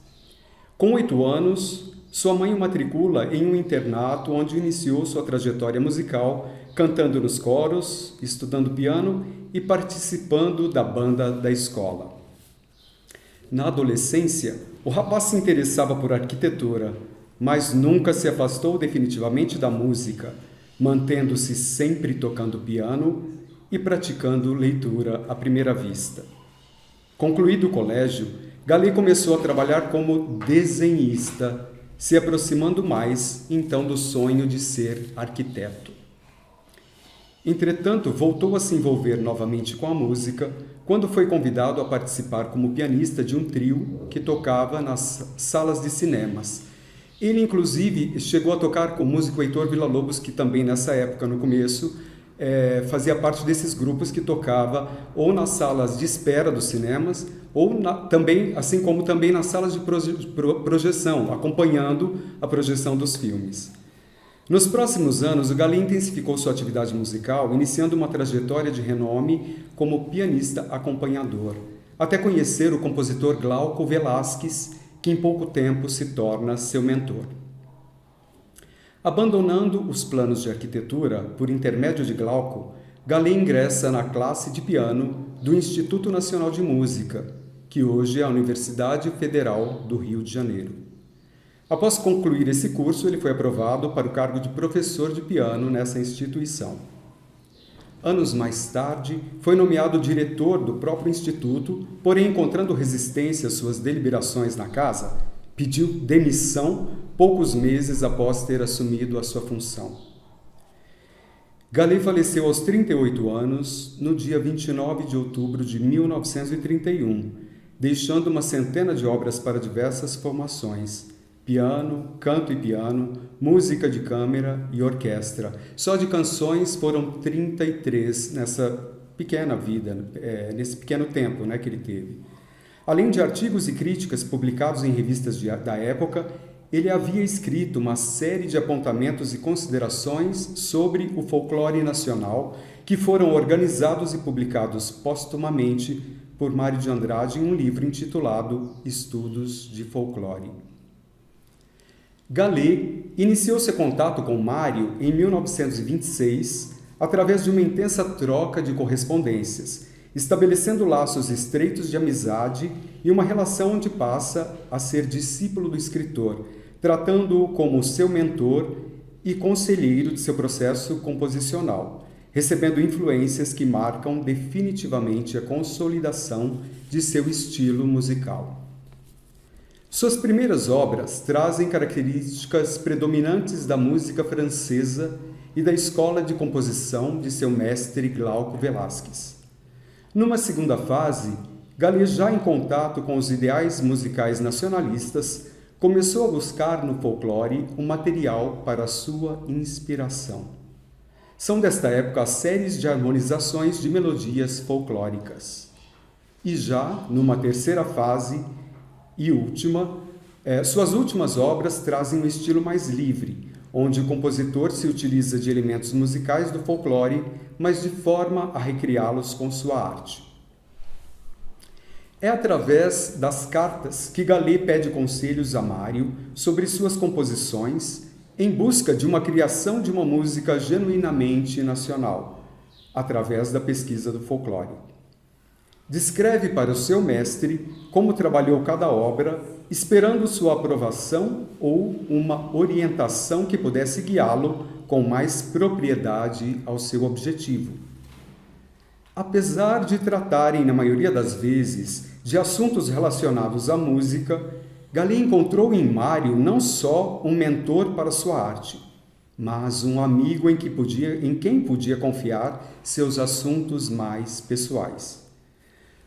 Com 8 anos, sua mãe o matricula em um internato onde iniciou sua trajetória musical, cantando nos coros, estudando piano e participando da banda da escola. Na adolescência, o rapaz se interessava por arquitetura, mas nunca se afastou definitivamente da música, mantendo-se sempre tocando piano e praticando leitura à primeira vista. Concluído o colégio, Gallet começou a trabalhar como desenhista, se aproximando mais, então, do sonho de ser arquiteto. Entretanto, voltou a se envolver novamente com a música quando foi convidado a participar como pianista de um trio que tocava nas salas de cinemas. Ele, inclusive, chegou a tocar com o músico Heitor Villa-Lobos, que também nessa época, no começo, fazia parte desses grupos que tocava ou nas salas de espera dos cinemas, ou também, assim como também nas salas de projeção, acompanhando a projeção dos filmes. Nos próximos anos, o Gallet intensificou sua atividade musical, iniciando uma trajetória de renome como pianista acompanhador, até conhecer o compositor Glauco Velasquez, que em pouco tempo se torna seu mentor. Abandonando os planos de arquitetura por intermédio de Glauco, Gallet ingressa na classe de piano do Instituto Nacional de Música, que hoje é a Universidade Federal do Rio de Janeiro. Após concluir esse curso, ele foi aprovado para o cargo de professor de piano nessa instituição. Anos mais tarde, foi nomeado diretor do próprio instituto, porém, encontrando resistência às suas deliberações na casa, pediu demissão poucos meses após ter assumido a sua função. Gallet faleceu aos 38 anos, no dia 29 de outubro de 1931, deixando uma centena de obras para diversas formações: piano, canto e piano, música de câmara e orquestra. Só de canções foram 33 nessa pequena vida, nesse pequeno tempo, que ele teve. Além de artigos e críticas publicados em revistas da época, ele havia escrito uma série de apontamentos e considerações sobre o folclore nacional, que foram organizados e publicados póstumamente por Mário de Andrade em um livro intitulado Estudos de Folclore. Gallet iniciou seu contato com Mário em 1926 através de uma intensa troca de correspondências, estabelecendo laços estreitos de amizade e uma relação onde passa a ser discípulo do escritor, tratando-o como seu mentor e conselheiro de seu processo composicional, recebendo influências que marcam definitivamente a consolidação de seu estilo musical. Suas primeiras obras trazem características predominantes da música francesa e da escola de composição de seu mestre Glauco Velázquez. Numa segunda fase, Gallet, já em contato com os ideais musicais nacionalistas, começou a buscar no folclore um material para sua inspiração. São desta época as séries de harmonizações de melodias folclóricas. E já, numa terceira fase e última, suas últimas obras trazem um estilo mais livre, onde o compositor se utiliza de elementos musicais do folclore, mas de forma a recriá-los com sua arte. É através das cartas que Gallet pede conselhos a Mário sobre suas composições, em busca de uma criação de uma música genuinamente nacional, através da pesquisa do folclore. Descreve para o seu mestre como trabalhou cada obra, esperando sua aprovação ou uma orientação que pudesse guiá-lo com mais propriedade ao seu objetivo. Apesar de tratarem, na maioria das vezes, de assuntos relacionados à música, Gallet encontrou em Mário não só um mentor para sua arte, mas um amigo em quem podia confiar seus assuntos mais pessoais.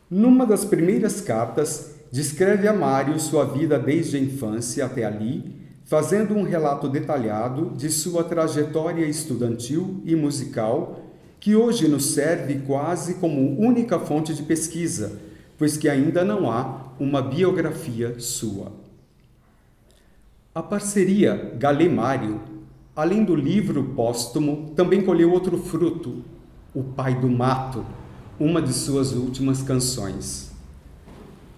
Numa das primeiras cartas, descreve a Mário sua vida desde a infância até ali, fazendo um relato detalhado de sua trajetória estudantil e musical, que hoje nos serve quase como única fonte de pesquisa, pois que ainda não há uma biografia sua. A parceria Gallet-Mário, além do livro póstumo, também colheu outro fruto, O Pai do Mato, uma de suas últimas canções.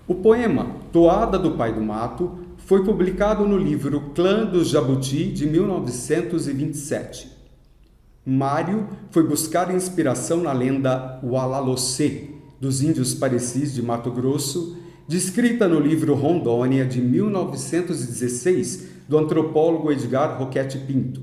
O poema Toada do Pai do Mato foi publicado no livro Clã do Jabuti, de 1927. Mário foi buscar inspiração na lenda Ualalocê, dos índios Parecis de Mato Grosso, descrita no livro Rondônia, de 1916, do antropólogo Edgar Roquette Pinto.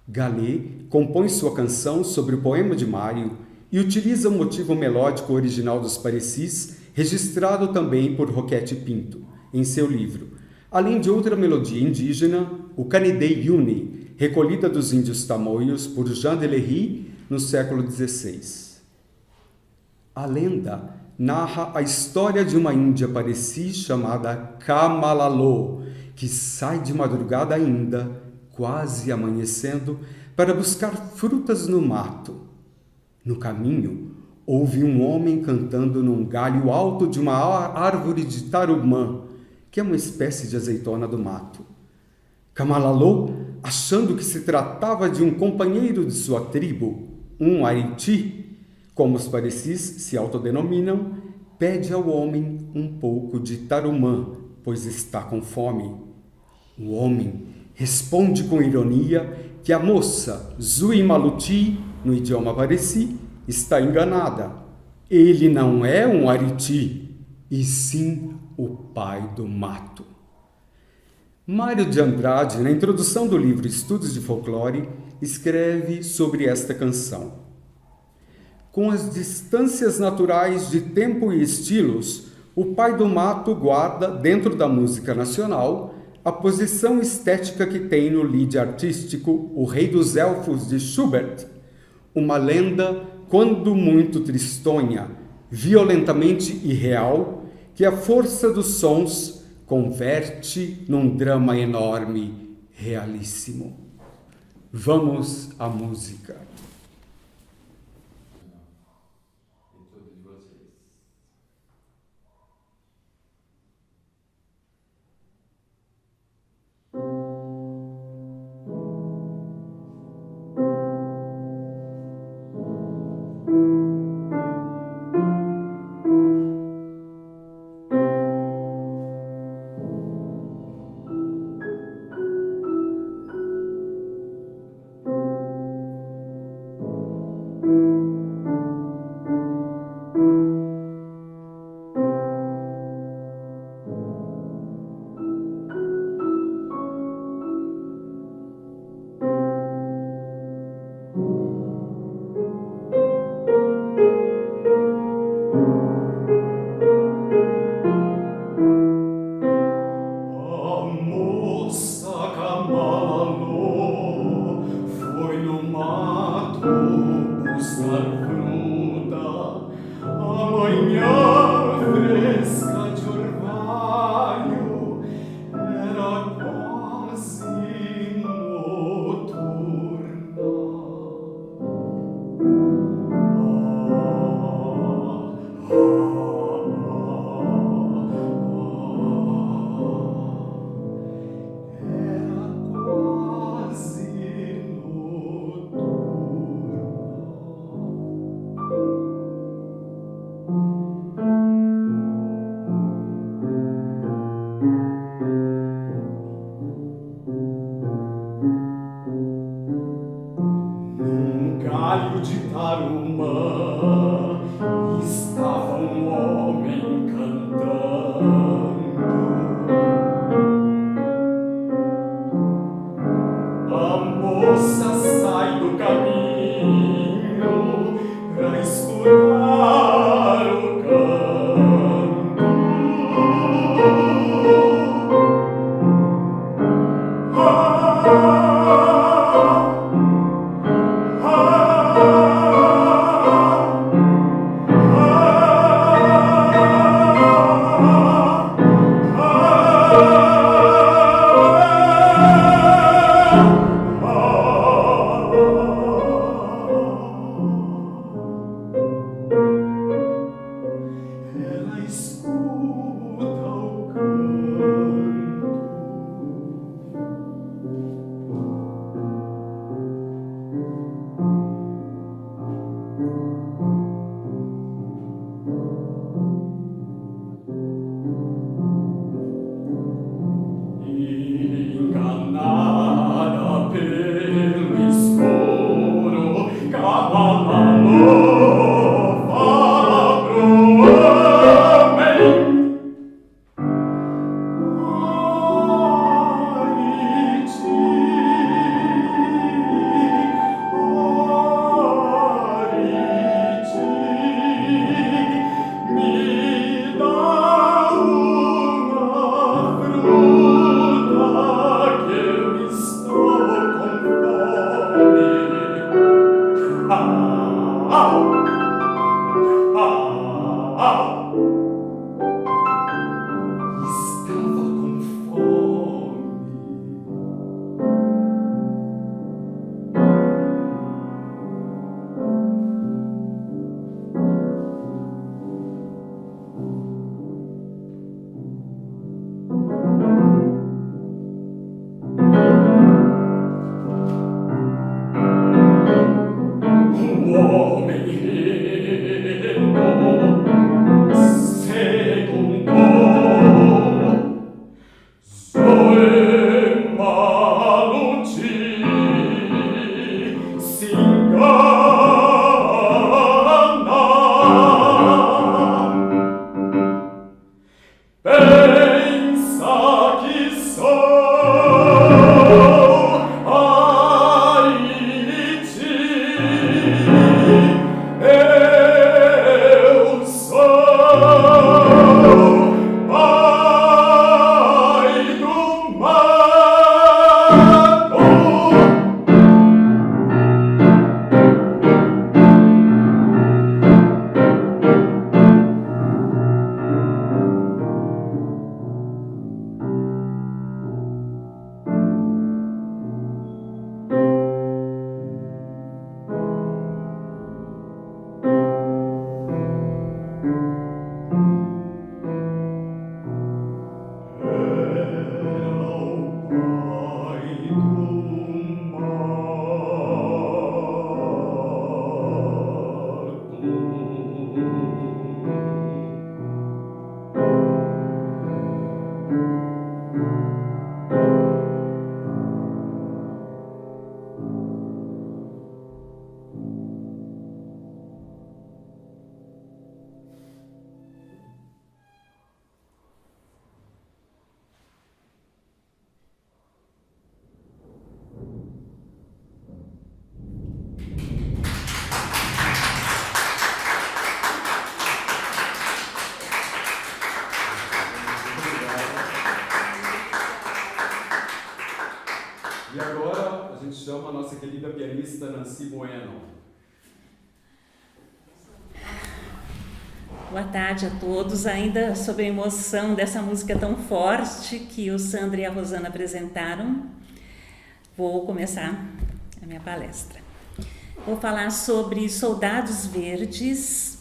Gallet compõe sua canção sobre o poema de Mário e utiliza o motivo melódico original dos Parecis, registrado também por Roquette Pinto, em seu livro, além de outra melodia indígena, o Canidei Yuni, recolhida dos índios tamoios por Jean de Lery no século XVI. A lenda narra a história de uma índia Pareci chamada Kamalalô, que sai de madrugada ainda, quase amanhecendo, para buscar frutas no mato. No caminho, houve um homem cantando num galho alto de uma árvore de tarumã, que é uma espécie de azeitona do mato. Kamalalô, achando que se tratava de um companheiro de sua tribo, um Ariti, como os Parecis se autodenominam, pede ao homem um pouco de tarumã, pois está com fome. O homem responde com ironia que a moça Zui Maluti, no idioma Pareci, está enganada. Ele não é um Ariti, e sim o pai do mato. Mário de Andrade, na introdução do livro Estudos de Folclore, escreve sobre esta canção. Com as distâncias naturais de tempo e estilos, o Pai do Mato guarda, dentro da música nacional, a posição estética que tem no lead artístico O Rei dos Elfos de Schubert, uma lenda, quando muito tristonha, violentamente irreal, que a força dos sons converte num drama enorme, realíssimo. Vamos à música. E agora a gente chama a nossa querida pianista Nancy Bueno. Boa tarde a todos, ainda sob a emoção dessa música tão forte que o Sandro e a Rosana apresentaram, vou começar a minha palestra. Vou falar sobre Soldados Verdes,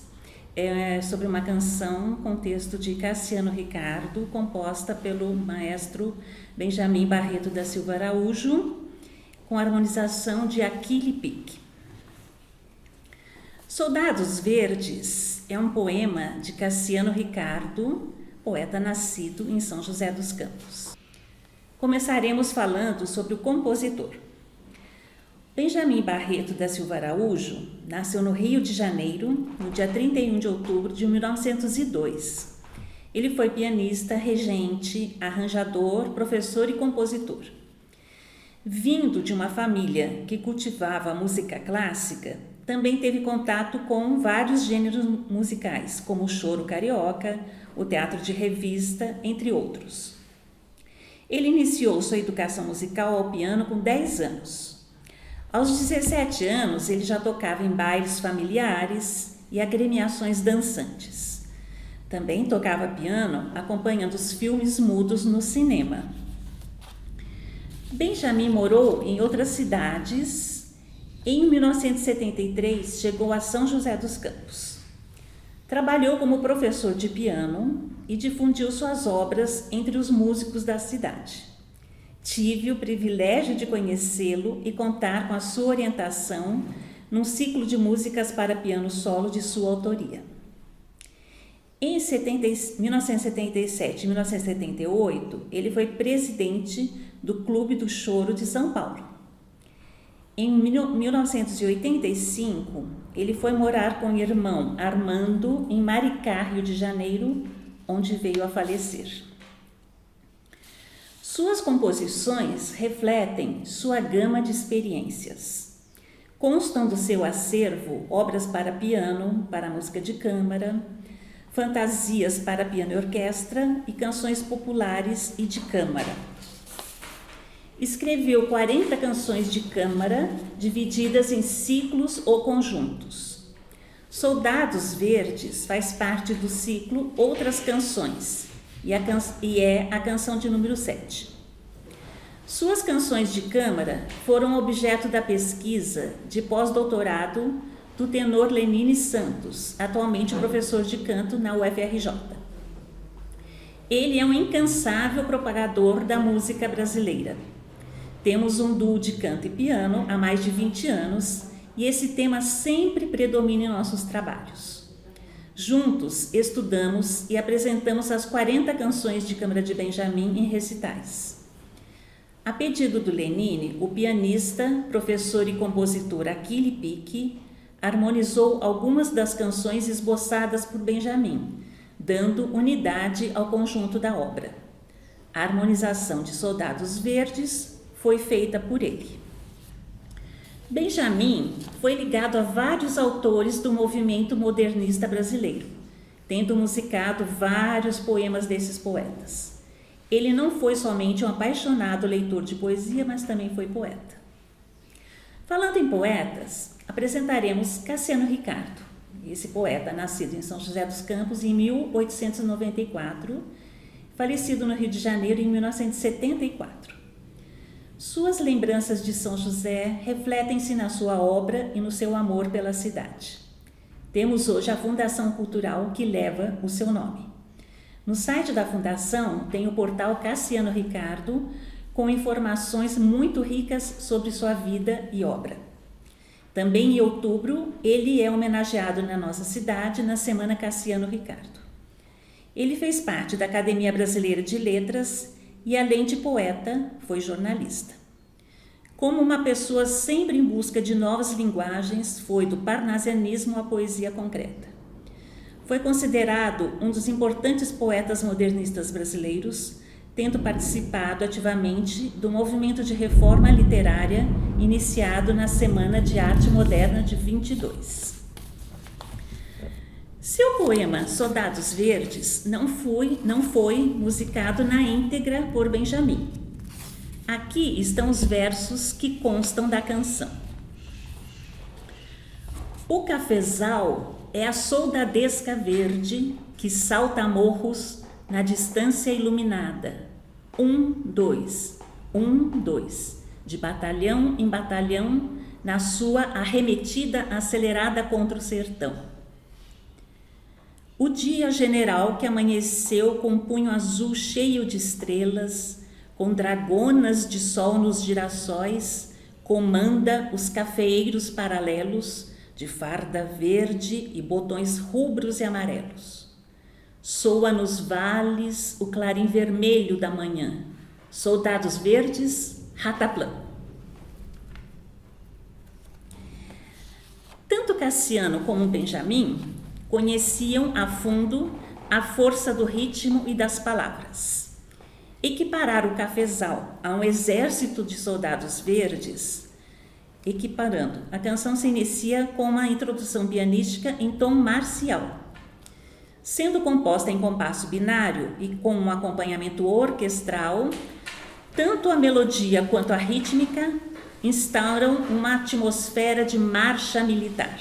sobre uma canção com texto de Cassiano Ricardo, composta pelo maestro Benjamin Barreto da Silva Araújo, com harmonização de Achille Pic. Soldados Verdes é um poema de Cassiano Ricardo, poeta nascido em São José dos Campos. Começaremos falando sobre o compositor. Benjamin Barreto da Silva Araújo nasceu no Rio de Janeiro, no dia 31 de outubro de 1902. Ele foi pianista, regente, arranjador, professor e compositor. Vindo de uma família que cultivava a música clássica, também teve contato com vários gêneros musicais, como o choro carioca, o teatro de revista, entre outros. Ele iniciou sua educação musical ao piano com 10 anos. Aos 17 anos, ele já tocava em bailes familiares e agremiações dançantes. Também tocava piano acompanhando os filmes mudos no cinema. Benjamin morou em outras cidades. Em 1973, chegou a São José dos Campos. Trabalhou como professor de piano e difundiu suas obras entre os músicos da cidade. Tive o privilégio de conhecê-lo e contar com a sua orientação num ciclo de músicas para piano solo de sua autoria. Em 1977 e 1978, ele foi presidente do Clube do Choro de São Paulo. Em 1985, ele foi morar com o irmão Armando em Maricá, Rio de Janeiro, onde veio a falecer. Suas composições refletem sua gama de experiências. Constam do seu acervo obras para piano, para música de câmara, fantasias para piano e orquestra e canções populares e de câmara. Escreveu 40 canções de câmara, divididas em ciclos ou conjuntos. Soldados Verdes faz parte do ciclo Outras Canções e é a canção de número 7. Suas canções de câmara foram objeto da pesquisa de pós-doutorado do tenor Lenine Santos, atualmente professor de canto na UFRJ. Ele é um incansável propagador da música brasileira. Temos um duo de canto e piano há mais de 20 anos e esse tema sempre predomina em nossos trabalhos. Juntos, estudamos e apresentamos as 40 canções de câmara de Benjamin em recitais. A pedido do Lenine, o pianista, professor e compositor Achille Pic harmonizou algumas das canções esboçadas por Benjamin, dando unidade ao conjunto da obra. A harmonização de Soldados Verdes foi feita por ele. Benjamin foi ligado a vários autores do movimento modernista brasileiro, tendo musicado vários poemas desses poetas. Ele não foi somente um apaixonado leitor de poesia, mas também foi poeta. Falando em poetas, apresentaremos Cassiano Ricardo, esse poeta nascido em São José dos Campos em 1894, falecido no Rio de Janeiro em 1974. Suas lembranças de São José refletem-se na sua obra e no seu amor pela cidade. Temos hoje a Fundação Cultural que leva o seu nome. No site da Fundação tem o portal Cassiano Ricardo, com informações muito ricas sobre sua vida e obra. Também em outubro, ele é homenageado na nossa cidade na Semana Cassiano Ricardo. Ele fez parte da Academia Brasileira de Letras e, além de poeta, foi jornalista. Como uma pessoa sempre em busca de novas linguagens, foi do parnasianismo à poesia concreta. Foi considerado um dos importantes poetas modernistas brasileiros, tendo participado ativamente do movimento de reforma literária iniciado na Semana de Arte Moderna de 22. Seu poema Soldados Verdes não foi musicado na íntegra por Benjamin. Aqui estão os versos que constam da canção. O cafezal é a soldadesca verde que salta morros na distância iluminada. 1, 2, 1, 2, de batalhão em batalhão, na sua arremetida acelerada contra o sertão. O dia general que amanheceu com um punho azul cheio de estrelas, com dragonas de sol nos girassóis, comanda os cafeeiros paralelos, de farda verde e botões rubros e amarelos. Soa nos vales o clarim vermelho da manhã, soldados verdes, rataplã. Tanto Cassiano como Benjamin conheciam a fundo a força do ritmo e das palavras. Equiparar o cafezal a um exército de soldados verdes. Equiparando, a canção se inicia com uma introdução pianística em tom marcial. Sendo composta em compasso binário e com um acompanhamento orquestral, tanto a melodia quanto a rítmica instauram uma atmosfera de marcha militar.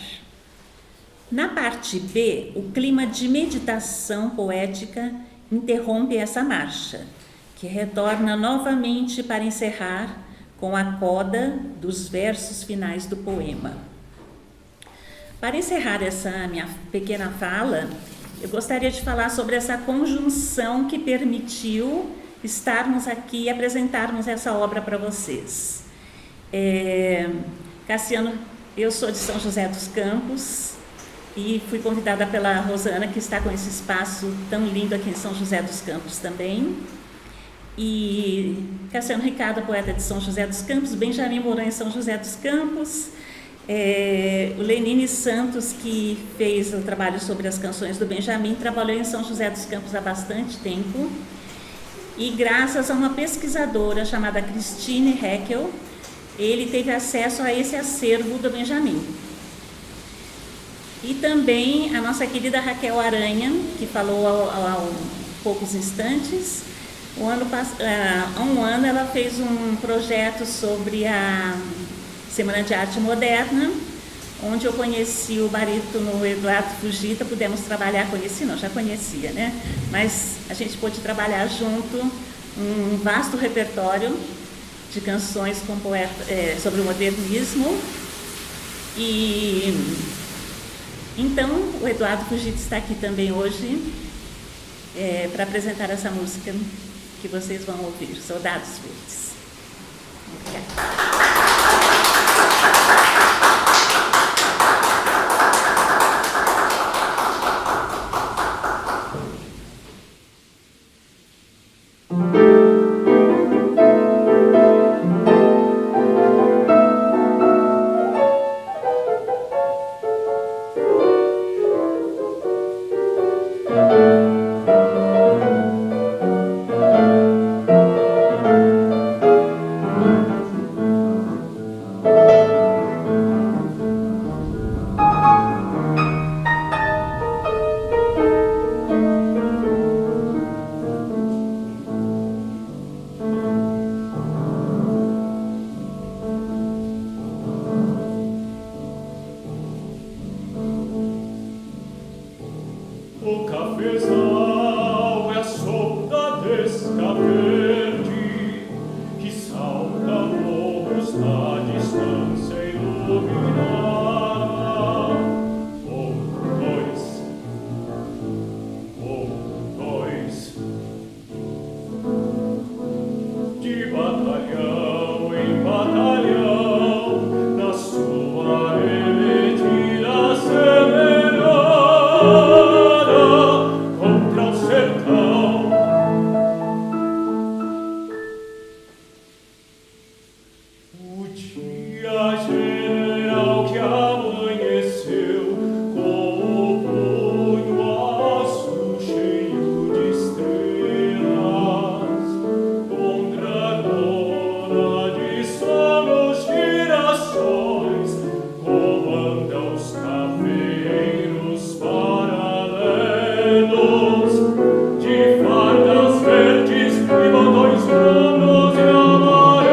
Na parte B, o clima de meditação poética interrompe essa marcha, que retorna novamente para encerrar com a coda dos versos finais do poema. Para encerrar essa minha pequena fala, eu gostaria de falar sobre essa conjunção que permitiu estarmos aqui e apresentarmos essa obra para vocês. Cassiano, eu sou de São José dos Campos e fui convidada pela Rosana, que está com esse espaço tão lindo aqui em São José dos Campos também. E Cassiano Ricardo, poeta de São José dos Campos, Benjamin morou em São José dos Campos, o Lenine Santos, que fez o trabalho sobre as canções do Benjamin, trabalhou em São José dos Campos há bastante tempo, e graças a uma pesquisadora chamada Christine Heckel, ele teve acesso a esse acervo do Benjamin. E também a nossa querida Raquel Aranha, que falou há poucos instantes. Há um ano ela fez um projeto sobre a Semana de Arte Moderna, onde eu conheci o barítono Eduardo Fujita, pudemos trabalhar, já conhecia, né? Mas a gente pôde trabalhar junto um vasto repertório de canções com sobre o modernismo. E então o Eduardo Fujita está aqui também hoje para apresentar essa música que vocês vão ouvir, Soldados Verdes. Obrigada. O cafezal é a soldadesca verde que salta morros na distância iluminada. Dois, de batalhão em batalhão, na sua arremetida acelerada contra o sertão. O dia general que amanheceu com o punho azul cheio de estrelas, com dragona de sol nos girassóis, comanda os cafeeiros paralelos, de fardas verdes e botões rubros e amarelos.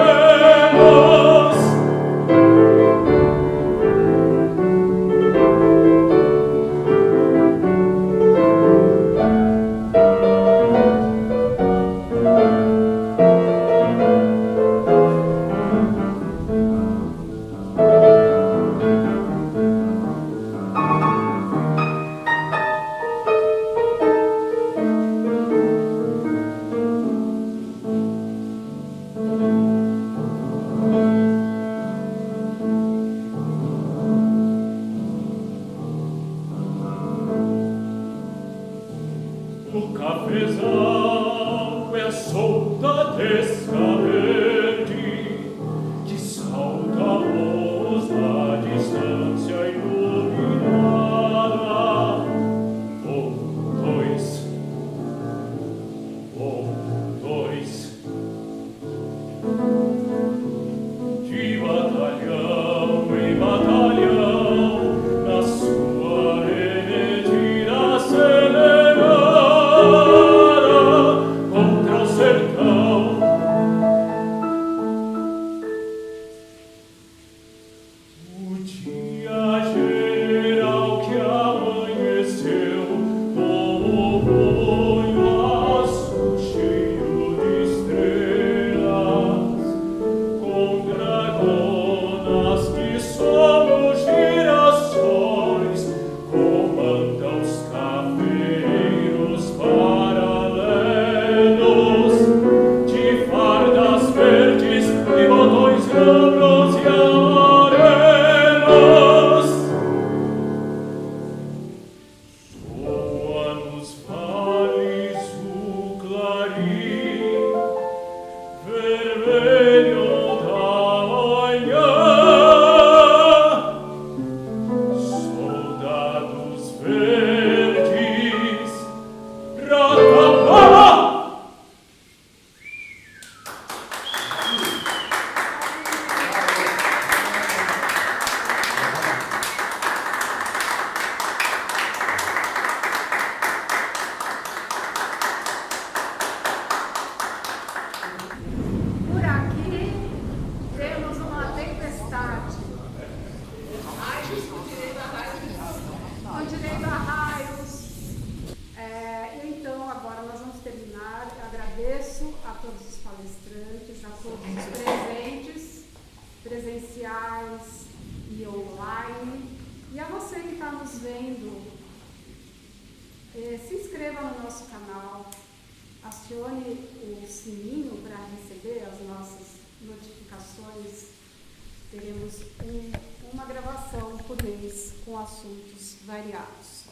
presenciais e online. E a você que está nos vendo, se inscreva no nosso canal, acione o sininho para receber as nossas notificações. Teremos uma gravação por mês com assuntos variados.